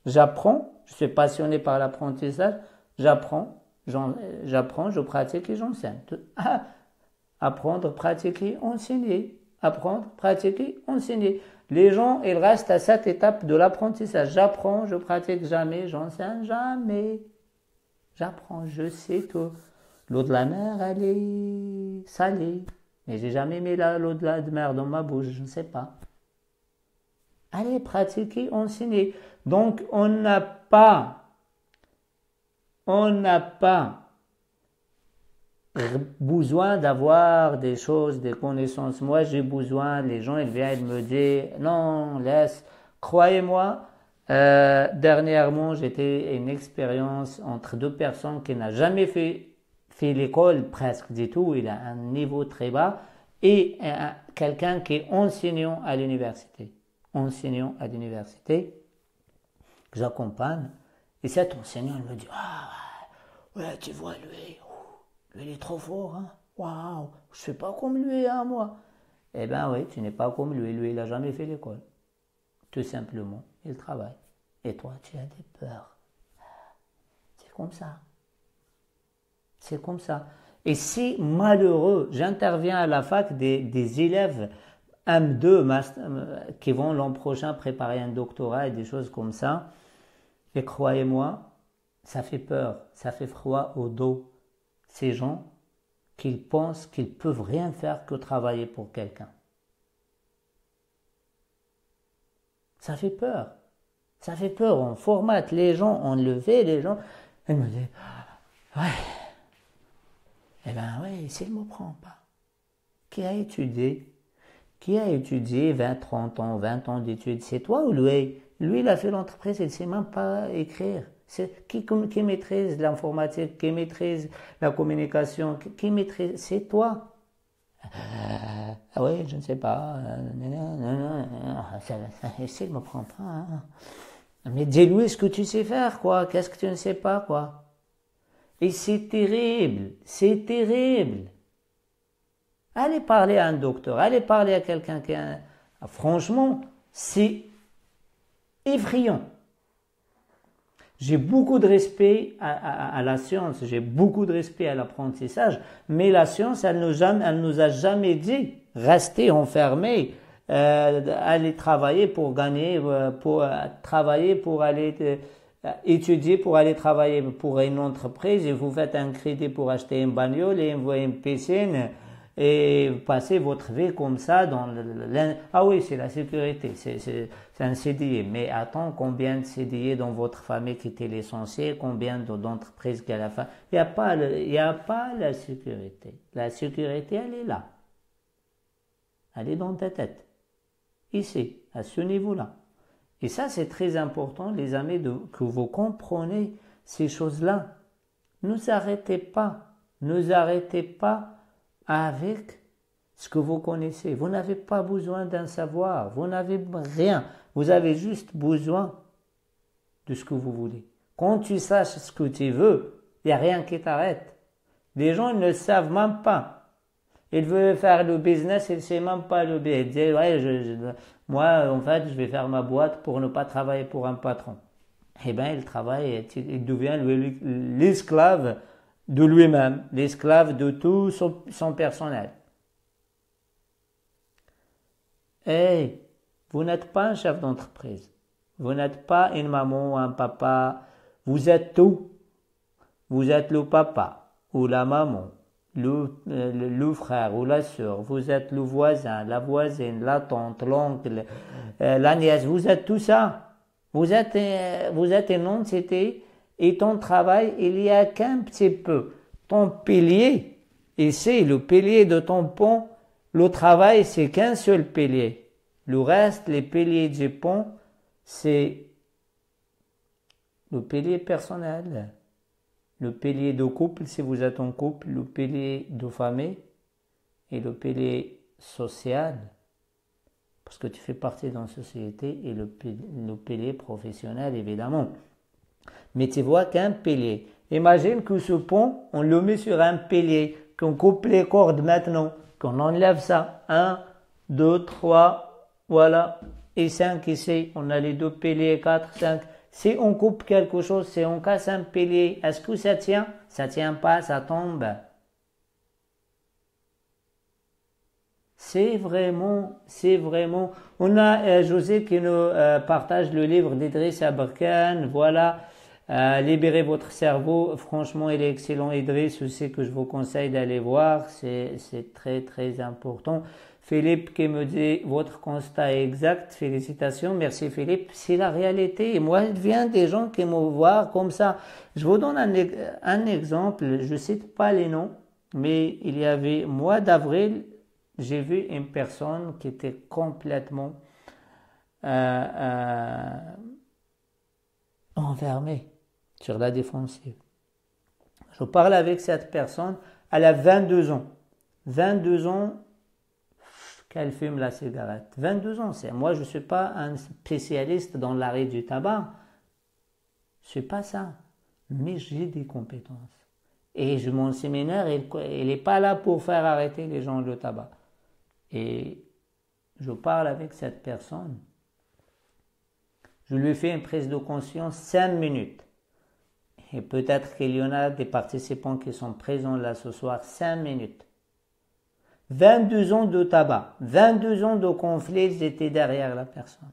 j'apprends, je suis passionné par l'apprentissage, j'apprends, je pratique et j'enseigne. Apprendre, pratiquer, enseigner. Apprendre, pratiquer, enseigner. Les gens, ils restent à cette étape de l'apprentissage. J'apprends, je pratique jamais, j'enseigne jamais. J'apprends, je sais que l'eau de la mer, elle est salée. Mais j'ai jamais mis l'eau de la mer dans ma bouche, je ne sais pas. Allez, pratiquer, enseigner. Donc, on n'a pas besoin d'avoir des choses, des connaissances. Moi, j'ai besoin, les gens, ils viennent me dire, non, laisse. Croyez-moi, dernièrement, j'étais une expérience entre deux personnes qui n'ont jamais fait l'école presque du tout, il a un niveau très bas, et quelqu'un qui est enseignant à l'université. Enseignant à l'université, que j'accompagne, et cet enseignant, il me dit, ouais, tu vois, lui, il est trop fort, hein. Waouh, je ne suis pas comme lui, hein, moi. Eh bien oui, tu n'es pas comme lui. Lui, il n'a jamais fait l'école. Tout simplement, il travaille. Et toi, tu as des peurs. C'est comme ça. C'est comme ça. Et si malheureux, j'interviens à la fac des élèves M2 qui vont l'an prochain préparer un doctorat et des choses comme ça. Et croyez-moi, ça fait peur, ça fait froid au dos. Ces gens qu'ils pensent qu'ils peuvent rien faire que travailler pour quelqu'un. Ça fait peur. Ça fait peur. On formate les gens, on le fait, les gens. Elle me dit, ouais. Eh bien, oui, s'il ne me prend pas. Qui a étudié 20, 30 ans, 20 ans d'études? C'est toi ou lui? Lui, il a fait l'entreprise, il ne sait même pas écrire. C'est qui maîtrise l'informatique, qui maîtrise la communication, qui maîtrise? C'est toi. Ah oui, je ne sais pas. S'il ne me prend pas. Hein. Mais dis-lui ce que tu sais faire, quoi. Qu'est-ce que tu ne sais pas, quoi. Et c'est terrible, c'est terrible. Allez parler à un docteur, allez parler à quelqu'un qui a... Franchement, c'est effrayant. J'ai beaucoup de respect à la science, j'ai beaucoup de respect à l'apprentissage, mais la science, elle nous a jamais dit rester enfermé, aller travailler pour gagner, travailler pour aller étudier pour aller travailler pour une entreprise et vous faites un crédit pour acheter une bagnole et une piscine et passez votre vie comme ça dans Ah oui, c'est la sécurité, c'est un CDI. Mais attends, combien de CDI dans votre famille qui étaient l'essentiel, combien d'entreprises qui à la fin, il n'y a pas la sécurité. La sécurité, elle est là. Elle est dans ta tête. Ici, à ce niveau-là. Et ça, c'est très important, les amis, que vous compreniez ces choses-là. Ne vous arrêtez pas avec ce que vous connaissez. Vous n'avez pas besoin d'un savoir, vous n'avez rien. Vous avez juste besoin de ce que vous voulez. Quand tu saches ce que tu veux, il n'y a rien qui t'arrête. Les gens ne savent même pas. Ils veulent faire le business, ils ne savent même pas le business. Ils disent, ouais, moi, en fait, je vais faire ma boîte pour ne pas travailler pour un patron. Eh bien, il travaille, il devient l'esclave de lui-même, l'esclave de tout son personnel. Hey, vous n'êtes pas un chef d'entreprise. Vous n'êtes pas une maman ou un papa. Vous êtes tout. Vous êtes le papa ou la maman, le frère ou la sœur. Vous êtes le voisin, la voisine, la tante, l'oncle, la nièce. Vous êtes tout ça. Vous êtes une entité et ton travail, il n'y a qu'un petit peu. Ton pilier, et c'est le pilier de ton pont. Le travail, c'est qu'un seul pilier. Le reste, les piliers du pont, c'est le pilier personnel, le pilier de couple, si vous êtes en couple, le pilier de famille et le pilier social, parce que tu fais partie d'une société, et le pilier professionnel, évidemment. Mais tu vois qu'un pilier. Imagine que ce pont, on le met sur un pilier, qu'on coupe les cordes maintenant, qu'on enlève ça. 1, 2, 3, voilà. Et 5 ici, on a les 2 piliers, 4, 5. Si on coupe quelque chose, si on casse un pilier, est-ce que ça tient? Ça tient pas, ça tombe. C'est vraiment. On a José qui nous partage le livre d'Idriss Aberkane, voilà. Libérez votre cerveau, franchement il est excellent. Idriss, je sais que je vous conseille d'aller voir, c'est très très important. Philippe qui me dit votre constat est exact, félicitations, merci Philippe, c'est la réalité. Et moi il vient des gens qui me voient comme ça. Je vous donne un exemple, je ne cite pas les noms, mais il y avait mois d'avril, j'ai vu une personne qui était complètement enfermée sur la défensive. Je parle avec cette personne, elle a 22 ans. 22 ans qu'elle fume la cigarette. 22 ans, moi je ne suis pas un spécialiste dans l'arrêt du tabac. Je ne suis pas ça. Mais j'ai des compétences. Et mon séminaire, il n'est pas là pour faire arrêter les gens le tabac. Et je parle avec cette personne. Je lui fais une prise de conscience 5 minutes. Et peut-être qu'il y en a des participants qui sont présents là ce soir, 5 minutes. 22 ans de tabac, 22 ans de conflit, ils étaient derrière la personne.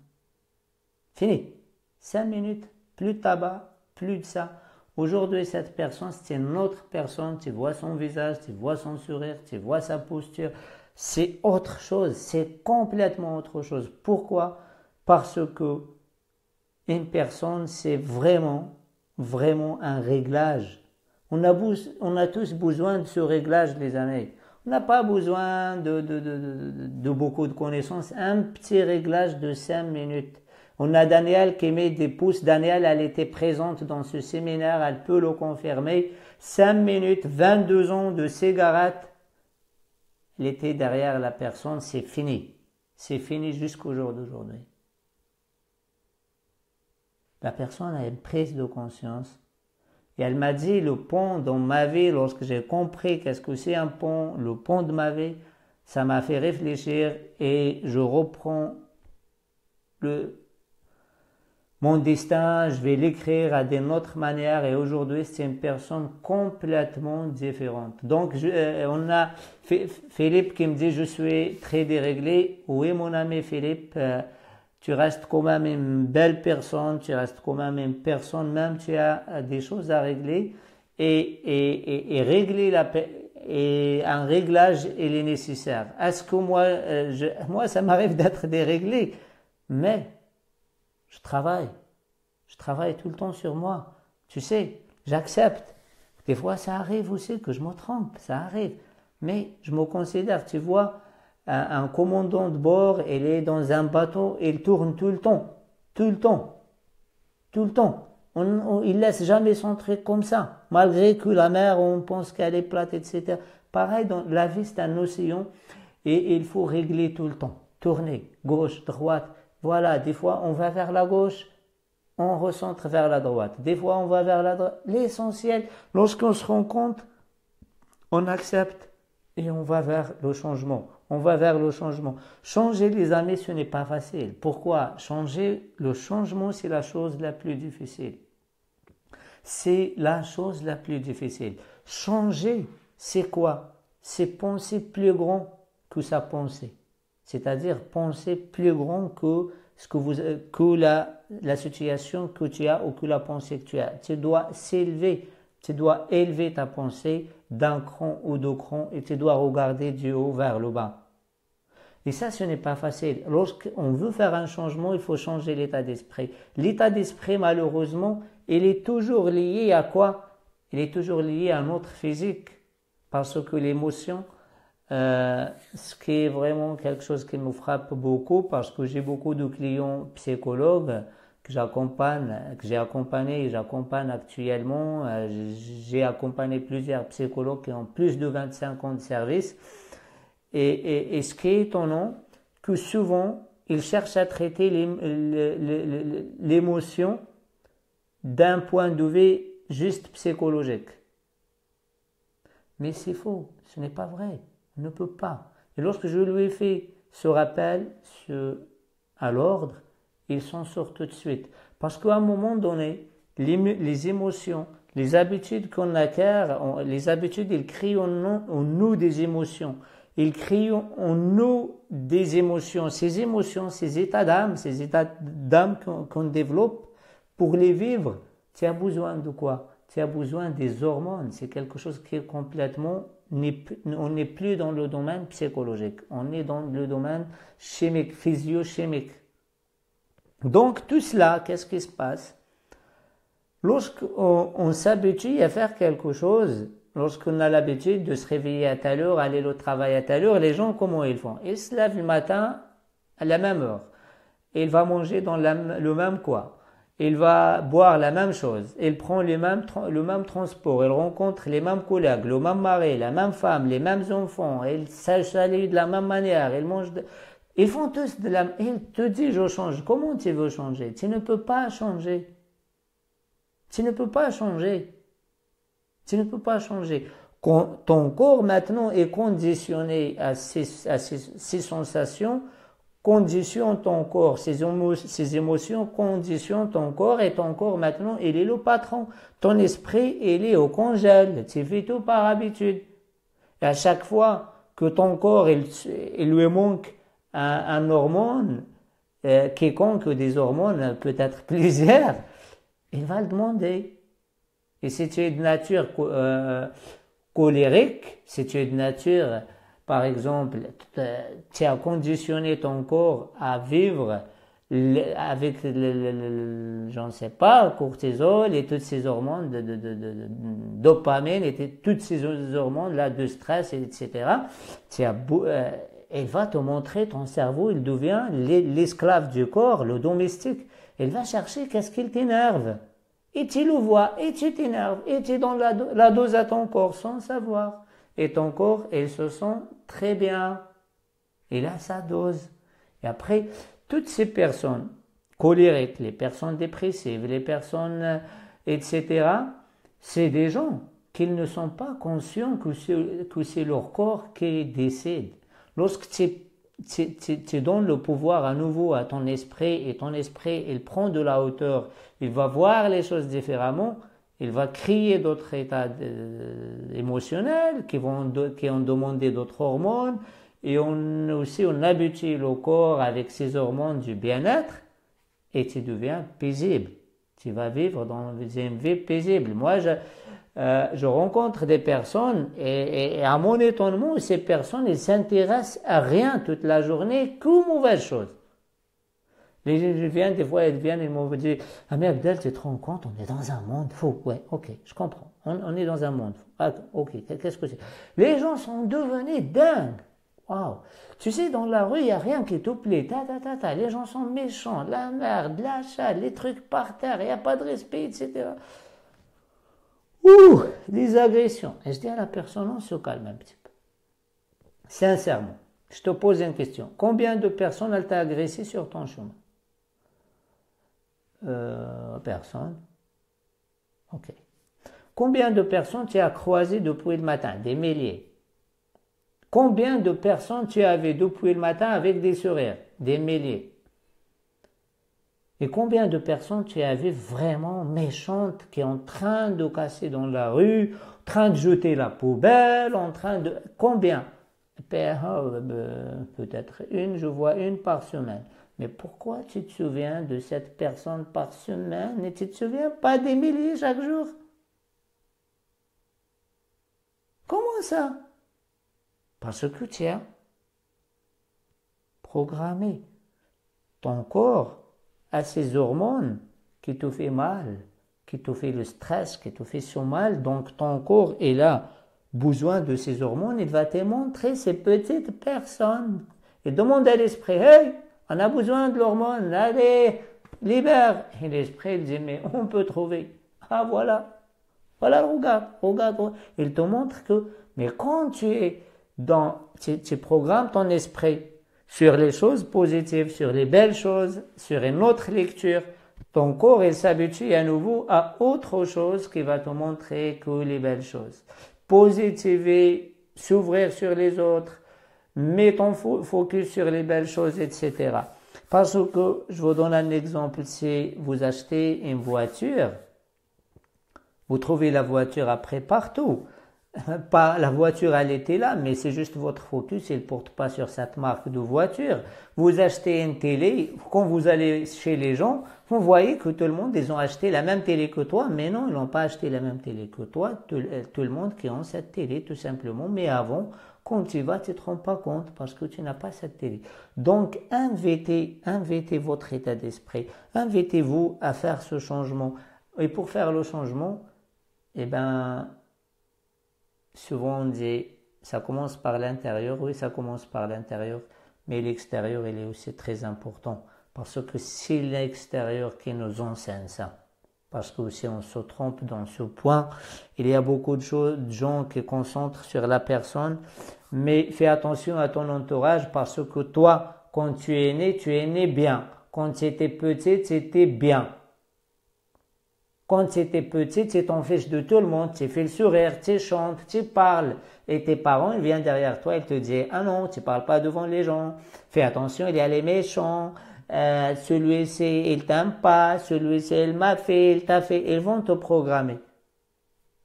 Fini. 5 minutes, plus de tabac, plus de ça. Aujourd'hui, cette personne, c'est une autre personne. Tu vois son visage, tu vois son sourire, tu vois sa posture. C'est autre chose, c'est complètement autre chose. Pourquoi ? parce que une personne, c'est vraiment, vraiment un réglage. On a tous besoin de ce réglage, les amis. On n'a pas besoin de beaucoup de connaissances. Un petit réglage de 5 minutes. On a Daniel qui met des pouces. Daniel, elle était présente dans ce séminaire, elle peut le confirmer. 5 minutes, 22 ans de cigarette. Elle était derrière la personne, c'est fini. C'est fini jusqu'au jour d'aujourd'hui. La personne a une prise de conscience. Et elle m'a dit, le pont dans ma vie, lorsque j'ai compris qu'est-ce que c'est un pont, le pont de ma vie, ça m'a fait réfléchir et je reprends mon destin, je vais l'écrire à d'une autre manière et aujourd'hui c'est une personne complètement différente. Donc on a Philippe qui me dit je suis très déréglé. Oui mon ami Philippe, tu restes quand même une belle personne, tu restes quand même une personne, même tu as des choses à régler et régler et un réglage il est nécessaire. Est-ce que moi ça m'arrive d'être déréglé, mais je travaille tout le temps sur moi. Tu sais, j'accepte. Des fois, ça arrive aussi que je me trompe, ça arrive. Mais je me considère, tu vois, un commandant de bord, il est dans un bateau, il tourne tout le temps. Il laisse jamais centrer comme ça. Malgré que la mer, on pense qu'elle est plate, etc. Pareil, dans la vie, c'est un océan et il faut régler tout le temps. Tourner, gauche, droite. Voilà, des fois, on va vers la gauche, on recentre vers la droite. Des fois, on va vers la droite. L'essentiel, lorsqu'on se rend compte, on accepte et on va vers le changement. Changer, les amis, ce n'est pas facile. Pourquoi? Le changement, c'est la chose la plus difficile. Changer, c'est quoi? C'est penser plus grand que sa pensée. C'est-à-dire penser plus grand que la situation que tu as ou que la pensée que tu as. Tu dois élever ta pensée d'un cran ou deux crans et tu dois regarder du haut vers le bas. Et ça, ce n'est pas facile. Lorsqu'on veut faire un changement, il faut changer l'état d'esprit. L'état d'esprit, malheureusement, il est toujours lié à quoi? Il est toujours lié à notre physique. Parce que l'émotion, ce qui est vraiment quelque chose qui me frappe beaucoup parce que j'ai beaucoup de clients psychologues que j'ai accompagné et j'accompagne actuellement. J'ai accompagné plusieurs psychologues qui ont plus de 25 ans de service. Et ce qui est étonnant, que souvent, ils cherchent à traiter l'émotion d'un point de vue juste psychologique. Mais c'est faux, ce n'est pas vrai. On ne peut pas. Et lorsque je lui ai fait ce rappel à l'ordre, il s'en sort tout de suite. Parce qu'à un moment donné, les émotions, les habitudes qu'on acquiert, les habitudes, ils créent en nous des émotions. Ils créent en nous des émotions. Ces émotions, ces états d'âme qu'on développe, pour les vivre, tu as besoin de quoi? Tu as besoin des hormones. C'est quelque chose qui est complètement... On n'est plus dans le domaine psychologique. On est dans le domaine chimique, physio-chimique. Donc, tout cela, qu'est-ce qui se passe? Lorsqu'on s'habitue à faire quelque chose, lorsqu'on a l'habitude de se réveiller à telle heure, aller au travail à telle heure, les gens, comment ils font? Ils se lèvent le matin à la même heure. Il va manger dans le même quoi. Il va boire la même chose. Il prend le même transport. Il rencontre les mêmes collègues, le même mari, la même femme, les mêmes enfants. Il s'allie de la même manière. Ils font tous de la même... Il te dit, je change. Comment tu veux changer? Tu ne peux pas changer. Quand ton corps maintenant est conditionné à ces sensations, conditionne ton corps, ces émotions conditionnent ton corps et ton corps maintenant il est le patron. Ton esprit il est au congèle, tu fais tout par habitude. Et à chaque fois que ton corps il lui manque un hormone, quiconque des hormones, peut-être plusieurs, il va le demander. Et si tu es de nature colérique, si tu es de nature, par exemple, tu as conditionné ton corps à vivre avec je ne sais pas, cortisol et toutes ces hormones de dopamine et toutes ces hormones là de stress, etc. Elle va te montrer, ton cerveau, il devient l'esclave du corps, le domestique. Elle va chercher qu'est-ce qu'il t'énerve. Et tu le vois, et tu t'énerves, et tu donnes la dose à ton corps sans savoir. Et ton corps, il se sent très bien. Il a sa dose. Et après, toutes ces personnes colériques, les personnes dépressives, les personnes, etc., c'est des gens qui ne sont pas conscients que c'est leur corps qui décide. Lorsque tu donnes le pouvoir à nouveau à ton esprit et ton esprit, il prend de la hauteur, il va voir les choses différemment, il va créer d'autres états émotionnels qui ont demandé d'autres hormones et on habitue le corps avec ces hormones du bien-être et tu deviens paisible. Tu vas vivre dans une vie paisible. Moi, je rencontre des personnes et à mon étonnement, ces personnes, ils s'intéressent à rien toute la journée qu'aux mauvaises choses. Des fois, ils viennent, ils m'ont dit, ah mais Abdel, tu te rends compte, on est dans un monde fou. Ouais, ok, je comprends. On est dans un monde fou. Ah, ok, qu'est-ce que c'est? Les gens sont devenus dingues. Wow. Tu sais, dans la rue, il n'y a rien qui te plaît. Les gens sont méchants, la merde, l'achat, les trucs par terre, il n'y a pas de respect, etc. Ouh, des agressions. Et je dis à la personne, on se calme un petit peu. Sincèrement, je te pose une question. Combien de personnes elle t'a agressé sur ton chemin? Personne. Ok. Combien de personnes tu as croisées depuis le matin? Des milliers. Combien de personnes tu avais depuis le matin avec des sourires? Des milliers. Et combien de personnes tu avais vraiment méchantes qui sont en train de casser dans la rue, en train de jeter la poubelle, en train de... Combien? Peut-être une, je vois une par semaine. Mais pourquoi tu te souviens de cette personne par semaine et tu ne te souviens pas des milliers chaque jour? Comment ça? Parce que tu as programmé ton corps à ces hormones qui te fait mal, qui te fait le stress, qui te fait ce mal. Donc ton corps est là, besoin de ces hormones, il va te montrer ces petites personnes. Et demande à l'esprit, hey, on a besoin de l'hormone, allez, libère. Et l'esprit il dit, mais on peut trouver. Ah voilà, regarde. Il te montre que, mais quand tu programmes ton esprit sur les choses positives, sur les belles choses, sur une autre lecture, ton corps il s'habitue à nouveau à autre chose qui va te montrer que les belles choses. Positiver, s'ouvrir sur les autres, mets ton focus sur les belles choses, etc. Parce que, je vous donne un exemple, si vous achetez une voiture, vous trouvez la voiture après partout. Pas la voiture, elle était là, mais c'est juste votre focus, il ne porte pas sur cette marque de voiture. Vous achetez une télé, quand vous allez chez les gens, vous voyez que tout le monde, ils ont acheté la même télé que toi, mais non, ils n'ont pas acheté la même télé que toi, tout le monde qui a cette télé, tout simplement. Mais avant, quand tu vas, tu ne te rends pas compte parce que tu n'as pas cette télé. Donc, invitez votre état d'esprit, invitez-vous à faire ce changement. Et pour faire le changement, eh ben, souvent on dit, ça commence par l'intérieur, oui ça commence par l'intérieur, mais l'extérieur il est aussi très important, parce que c'est l'extérieur qui nous enseigne ça. Parce que si on se trompe dans ce point, il y a beaucoup de gens qui concentrent sur la personne, mais fais attention à ton entourage, parce que toi, quand tu es né bien. Quand tu étais petit, tu étais bien. Quand tu étais petit, tu t'en fiches de tout le monde, tu fais le sourire, tu chantes, tu parles. Et tes parents, ils viennent derrière toi, ils te disent, ah non, tu parles pas devant les gens. Fais attention, il y a les méchants. Celui-ci, il t'aime pas. Celui-ci, il m'a fait, il t'a fait. Ils vont te programmer.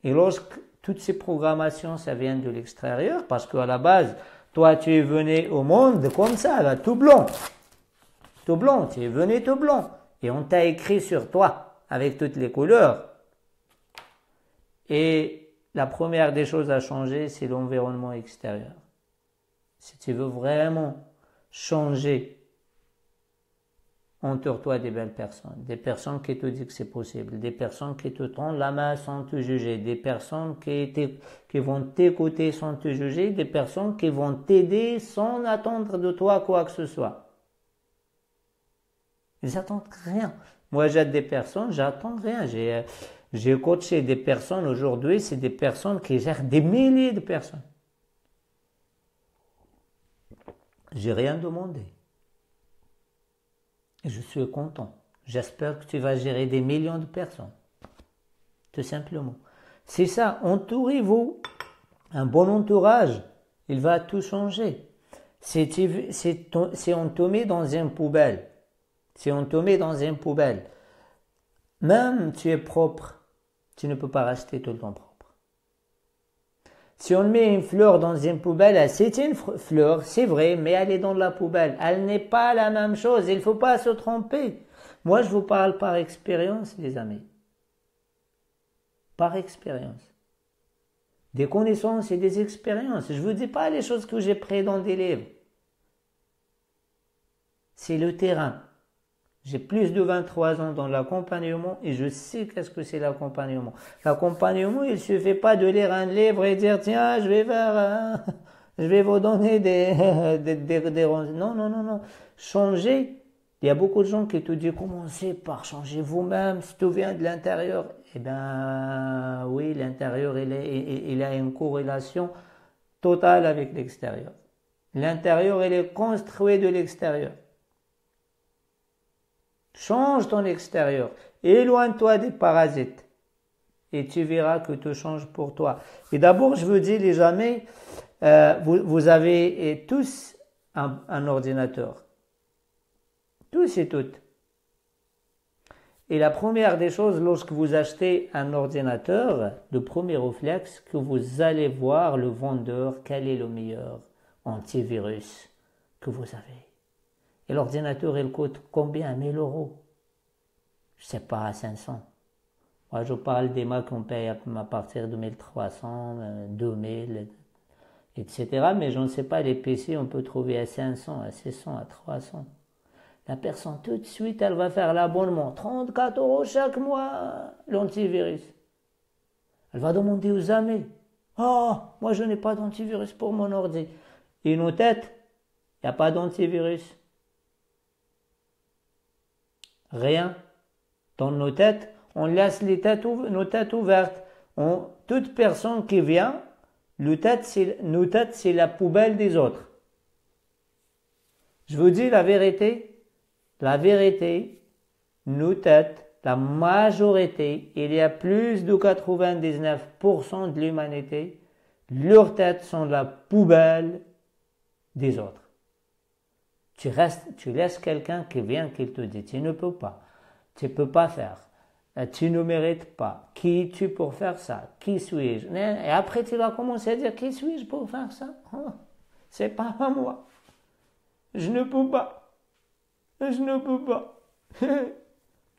Et lorsque toutes ces programmations, ça vient de l'extérieur, parce qu'à la base, toi, tu es venu au monde comme ça, là, tout blanc. Tout blanc, tu es venu tout blanc. Et on t'a écrit sur toi, avec toutes les couleurs. Et la première des choses à changer, c'est l'environnement extérieur. Si tu veux vraiment changer Entoure-toi des belles personnes, des personnes qui te disent que c'est possible, des personnes qui te tendent la main sans te juger, des personnes qui vont t'écouter sans te juger, des personnes qui vont t'aider sans attendre de toi quoi que ce soit. Ils n'attendent rien. Moi, j'aide des personnes, j'attends rien. J'ai coaché des personnes aujourd'hui, c'est des personnes qui gèrent des milliers de personnes. J'ai rien demandé. Et je suis content. J'espère que tu vas gérer des millions de personnes. Tout simplement. C'est ça, entourez-vous. Un bon entourage, il va tout changer. Si on te met dans une poubelle, même tu es propre, tu ne peux pas rester tout le temps propre. Si on met une fleur dans une poubelle, c'est une fleur, c'est vrai, mais elle est dans la poubelle. Elle n'est pas la même chose, il ne faut pas se tromper. Moi, je vous parle par expérience, les amis. Par expérience. Des connaissances et des expériences. Je ne vous dis pas les choses que j'ai prises dans des livres. C'est le terrain. J'ai plus de 23 ans dans l'accompagnement et je sais qu'est-ce que c'est l'accompagnement. L'accompagnement, il ne suffit pas de lire un livre et dire tiens, je vais vous donner des non, non, non, non. Changer. Il y a beaucoup de gens qui te disent commencez par changer vous-même, si tout vient de l'intérieur. Eh bien, oui, l'intérieur, il a une corrélation totale avec l'extérieur. L'intérieur, il est construit de l'extérieur. Change ton extérieur. Éloigne-toi des parasites. Et tu verras que tout change pour toi. Et d'abord, je vous dis, les amis, vous avez tous un ordinateur. Tous et toutes. Et la première des choses, lorsque vous achetez un ordinateur, le premier réflexe, que vous allez voir le vendeur, quel est le meilleur antivirus que vous avez. Et l'ordinateur, il coûte combien? 1000 euros. Je ne sais pas, à 500. Moi, je parle des Mac qu'on paye à partir de 1300, 2000, etc. Mais je ne sais pas, les PC, on peut trouver à 500, à 600, à 300. La personne, tout de suite, elle va faire l'abonnement. 34 euros chaque mois, l'antivirus. Elle va demander aux amis. Oh, moi, je n'ai pas d'antivirus pour mon ordi. Et nos têtes, il n'y a pas d'antivirus. Rien. Dans nos têtes, on laisse nos têtes ouvertes. Toute personne qui vient, nos têtes, c'est la poubelle des autres. Je vous dis la vérité. La vérité, nos têtes, la majorité, il y a plus de 99% de l'humanité, leurs têtes sont la poubelle des autres. Tu laisses quelqu'un qui vient, qui te dit, tu ne peux pas, tu ne peux pas faire, tu ne mérites pas, qui es-tu pour faire ça, qui suis-je? Et après tu vas commencer à dire, qui suis-je pour faire ça? Oh, c'est pas à moi, je ne peux pas. Je ne peux pas.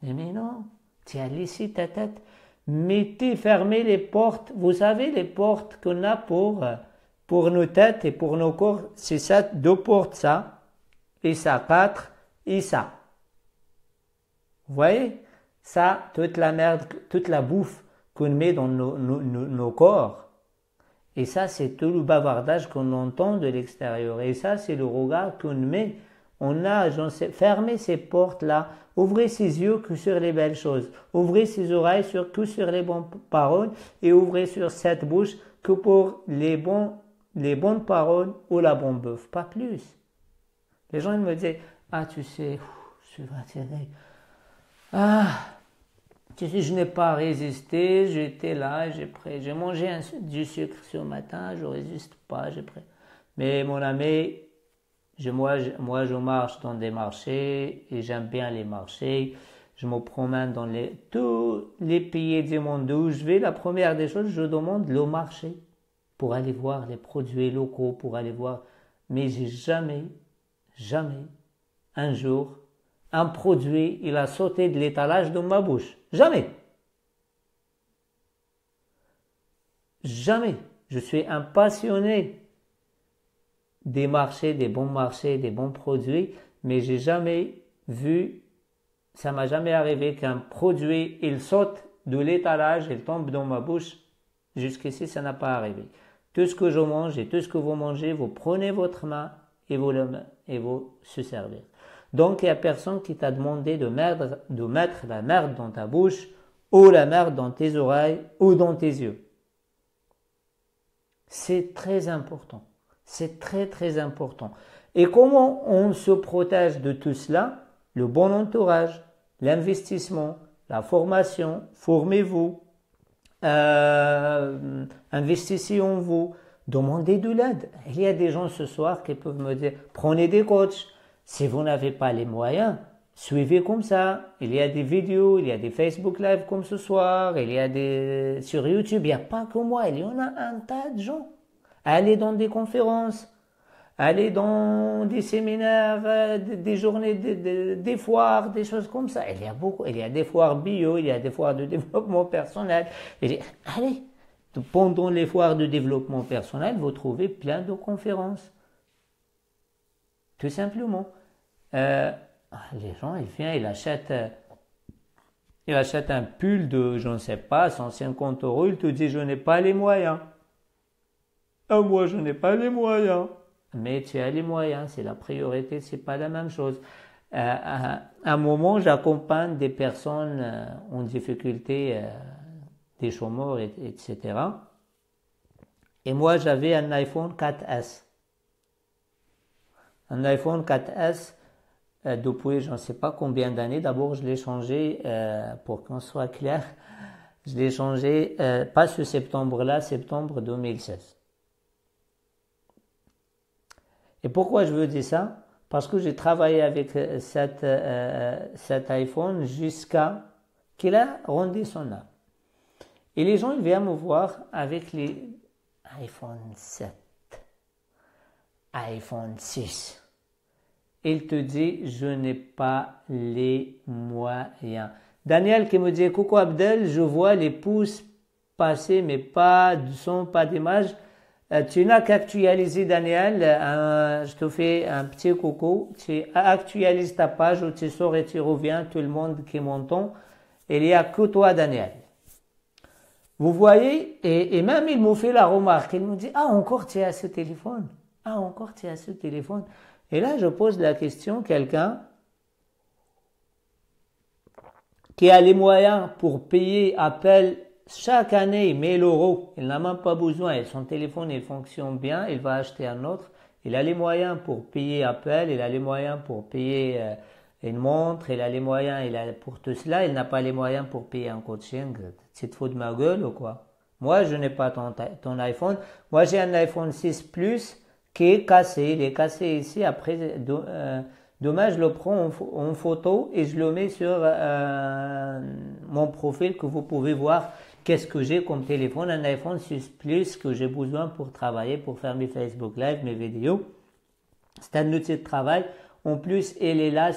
Mais non, tu as laissé ta tête. Mettez, fermez les portes. Vous savez, les portes qu'on a pour nos têtes et pour nos corps, c'est ça, 2 portes, ça, et ça, 4, et ça. Vous voyez? Ça, toute la merde, toute la bouffe qu'on met dans nos corps. Et ça, c'est tout le bavardage qu'on entend de l'extérieur. Et ça, c'est le regard qu'on met. On a, fermez ces portes-là, ouvrez ses yeux que sur les belles choses, ouvrez ses oreilles que sur les bonnes paroles et ouvrez sur cette bouche que pour les bonnes paroles ou la bonne bouffe, pas plus. Les gens ils me disent, ah tu sais, je suis fatigué, ah tu sais je n'ai pas résisté, j'étais là, j'ai mangé du sucre ce matin, je résiste pas, j'ai pris. Mais mon ami, moi, je marche dans des marchés et j'aime bien les marchés. Je me promène dans tous les pays du monde où je vais. La première des choses, je demande le marché pour aller voir les produits locaux, pour aller voir. Mais j'ai jamais, un jour, un produit, il a sauté de l'étalage dans ma bouche. Jamais. Jamais. Je suis un passionné des marchés, des bons produits, mais j'ai jamais vu Ça m'a jamais arrivé qu'un produit, il saute de l'étalage, il tombe dans ma bouche. Jusqu'ici, ça n'a pas arrivé. Tout ce que je mange et tout ce que vous mangez, vous prenez votre main et vous se servir. Donc, il n'y a personne qui t'a demandé de mettre la merde dans ta bouche ou la merde dans tes oreilles ou dans tes yeux. C'est très important. C'est très, très important. Et comment on se protège de tout cela? Le bon entourage, l'investissement, la formation, formez-vous, investissez en vous, demandez de l'aide. Il y a des gens ce soir qui peuvent me dire, prenez des coachs. Si vous n'avez pas les moyens, suivez comme ça. Il y a des vidéos, il y a des Facebook Live comme ce soir, il y a des sur YouTube, il n'y a pas que moi, il y en a un tas de gens. Allez dans des conférences, allez dans des séminaires, des journées, des foires, des choses comme ça. Il y a beaucoup, il y a des foires bio, il y a des foires de développement personnel. Allez, pendant les foires de développement personnel, vous trouvez plein de conférences. Tout simplement. Les gens, ils viennent, ils achètent un pull de, je ne sais pas, 150 euros, ils te disent, je n'ai pas les moyens. Ah, moi, je n'ai pas les moyens. Mais tu as les moyens, c'est la priorité, c'est pas la même chose. À un moment, j'accompagne des personnes en difficulté, des chômeurs, etc. Et moi, j'avais un iPhone 4S. Un iPhone 4S depuis je ne sais pas combien d'années. D'abord, je l'ai changé, pour qu'on soit clair, je l'ai changé, pas ce septembre-là, septembre 2016. Et pourquoi je veux dire ça? Parce que j'ai travaillé avec cet iPhone jusqu'à qu'il a rendu son âme. Et les gens, ils viennent me voir avec les iPhone 7, iPhone 6. Il te dit, je n'ai pas les moyens. Daniel qui me dit, coucou Abdel, je vois les pouces passer, mais pas de son, pas d'image. Tu n'as qu'actualiser, Daniel. Je te fais un petit coucou. Tu actualises ta page où tu sors et tu reviens, tout le monde qui m'entend. Il n'y a que toi, Daniel. Vous voyez, et même il m'a fait la remarque. Il me dit, ah, encore tu as ce téléphone. Ah, encore tu as ce téléphone. Et là, je pose la question, quelqu'un qui a les moyens pour payer Apple chaque année 1000 euros, il n'a même pas besoin, et son téléphone il fonctionne bien, il va acheter un autre, il a les moyens pour payer Apple, il a les moyens pour payer une montre, il a les moyens, pour tout cela, il n'a pas les moyens pour payer un coaching. Tu te fous de ma gueule ou quoi? Moi, je n'ai pas ton iPhone, moi j'ai un iPhone 6 Plus qui est cassé, il est cassé ici, après, dommage, je le prends en photo et je le mets sur mon profil que vous pouvez voir. Qu'est-ce que j'ai comme téléphone? Un iPhone 6 Plus que j'ai besoin pour travailler, pour faire mes Facebook Live, mes vidéos. C'est un outil de travail. En plus, il est là,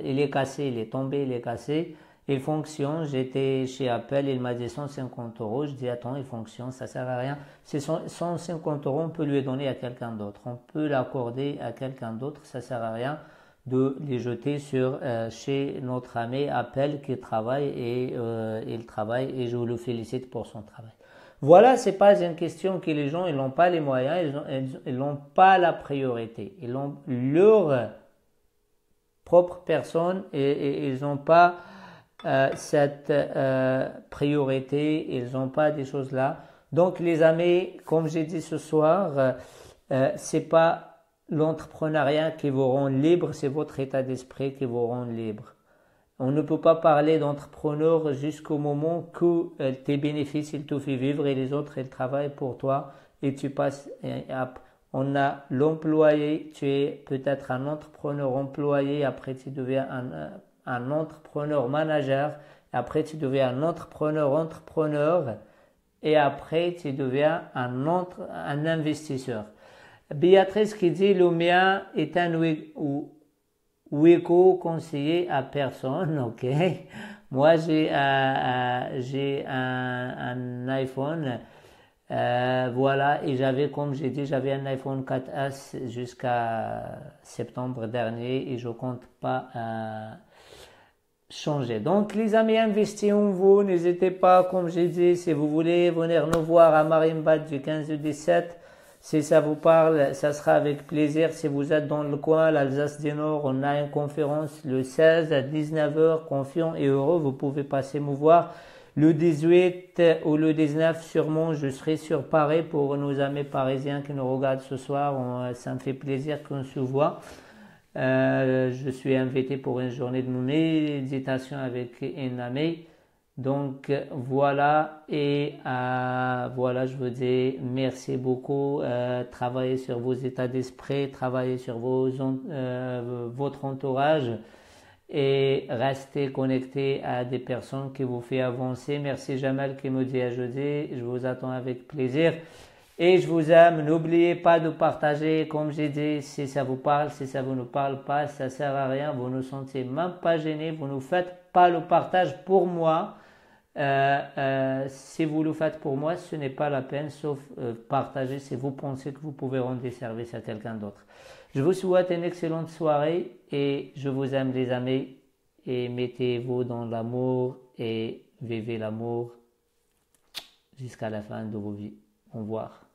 il est cassé, il est tombé, il est cassé. Il fonctionne. J'étais chez Apple, il m'a dit 150 euros. Je dis, attends, il fonctionne, ça sert à rien. C'est 150 euros, on peut lui donner à quelqu'un d'autre. On peut l'accorder à quelqu'un d'autre, ça sert à rien de les jeter chez notre ami Apple qui travaille et il travaille et je le félicite pour son travail. Voilà, c'est pas une question que les gens ils n'ont pas les moyens, ils n'ont pas la priorité, ils ont leur propre personne et ils n'ont pas cette priorité, ils n'ont pas des choses là. Donc les amis, comme j'ai dit ce soir, c'est pas l'entrepreneuriat qui vous rend libre, c'est votre état d'esprit qui vous rend libre. On ne peut pas parler d'entrepreneur jusqu'au moment que tes bénéfices, ils te font vivre et les autres, ils travaillent pour toi et tu passes. On a l'employé, tu es peut-être un entrepreneur employé, après tu deviens un entrepreneur manager, après tu deviens un entrepreneur et après tu deviens un investisseur. Béatrice qui dit, le mien est un Wiko conseillé à personne, ok. Moi, j'ai un iPhone, voilà, et comme j'ai dit, j'avais un iPhone 4S jusqu'à septembre dernier et je compte pas changer. Donc les amis, investissez en vous, n'hésitez pas, comme j'ai dit, si vous voulez venir nous voir à Marimbad du 15 au 17, si ça vous parle, ça sera avec plaisir. Si vous êtes dans le coin, l'Alsace du Nord, on a une conférence le 16 à 19h, confiant et heureux, vous pouvez passer me voir. Le 18 ou le 19, sûrement, je serai sur Paris pour nos amis parisiens qui nous regardent ce soir. Ça me fait plaisir qu'on se voit. Je suis invité pour une journée de méditation avec une amie. Donc voilà, et voilà, je vous dis merci beaucoup. Travaillez sur vos états d'esprit, travaillez sur votre entourage et restez connecté à des personnes qui vous font avancer. Merci Jamal qui me dit à jeudi, je vous attends avec plaisir. Et je vous aime, n'oubliez pas de partager, comme j'ai dit, si ça vous parle, si ça ne vous parle pas, ça sert à rien, vous ne sentez même pas gêné, vous ne faites pas le partage pour moi. Si vous le faites pour moi, ce n'est pas la peine, sauf partager si vous pensez que vous pouvez rendre des services à quelqu'un d'autre. Je vous souhaite une excellente soirée et je vous aime les amis et mettez-vous dans l'amour et vivez l'amour jusqu'à la fin de vos vies. Au revoir.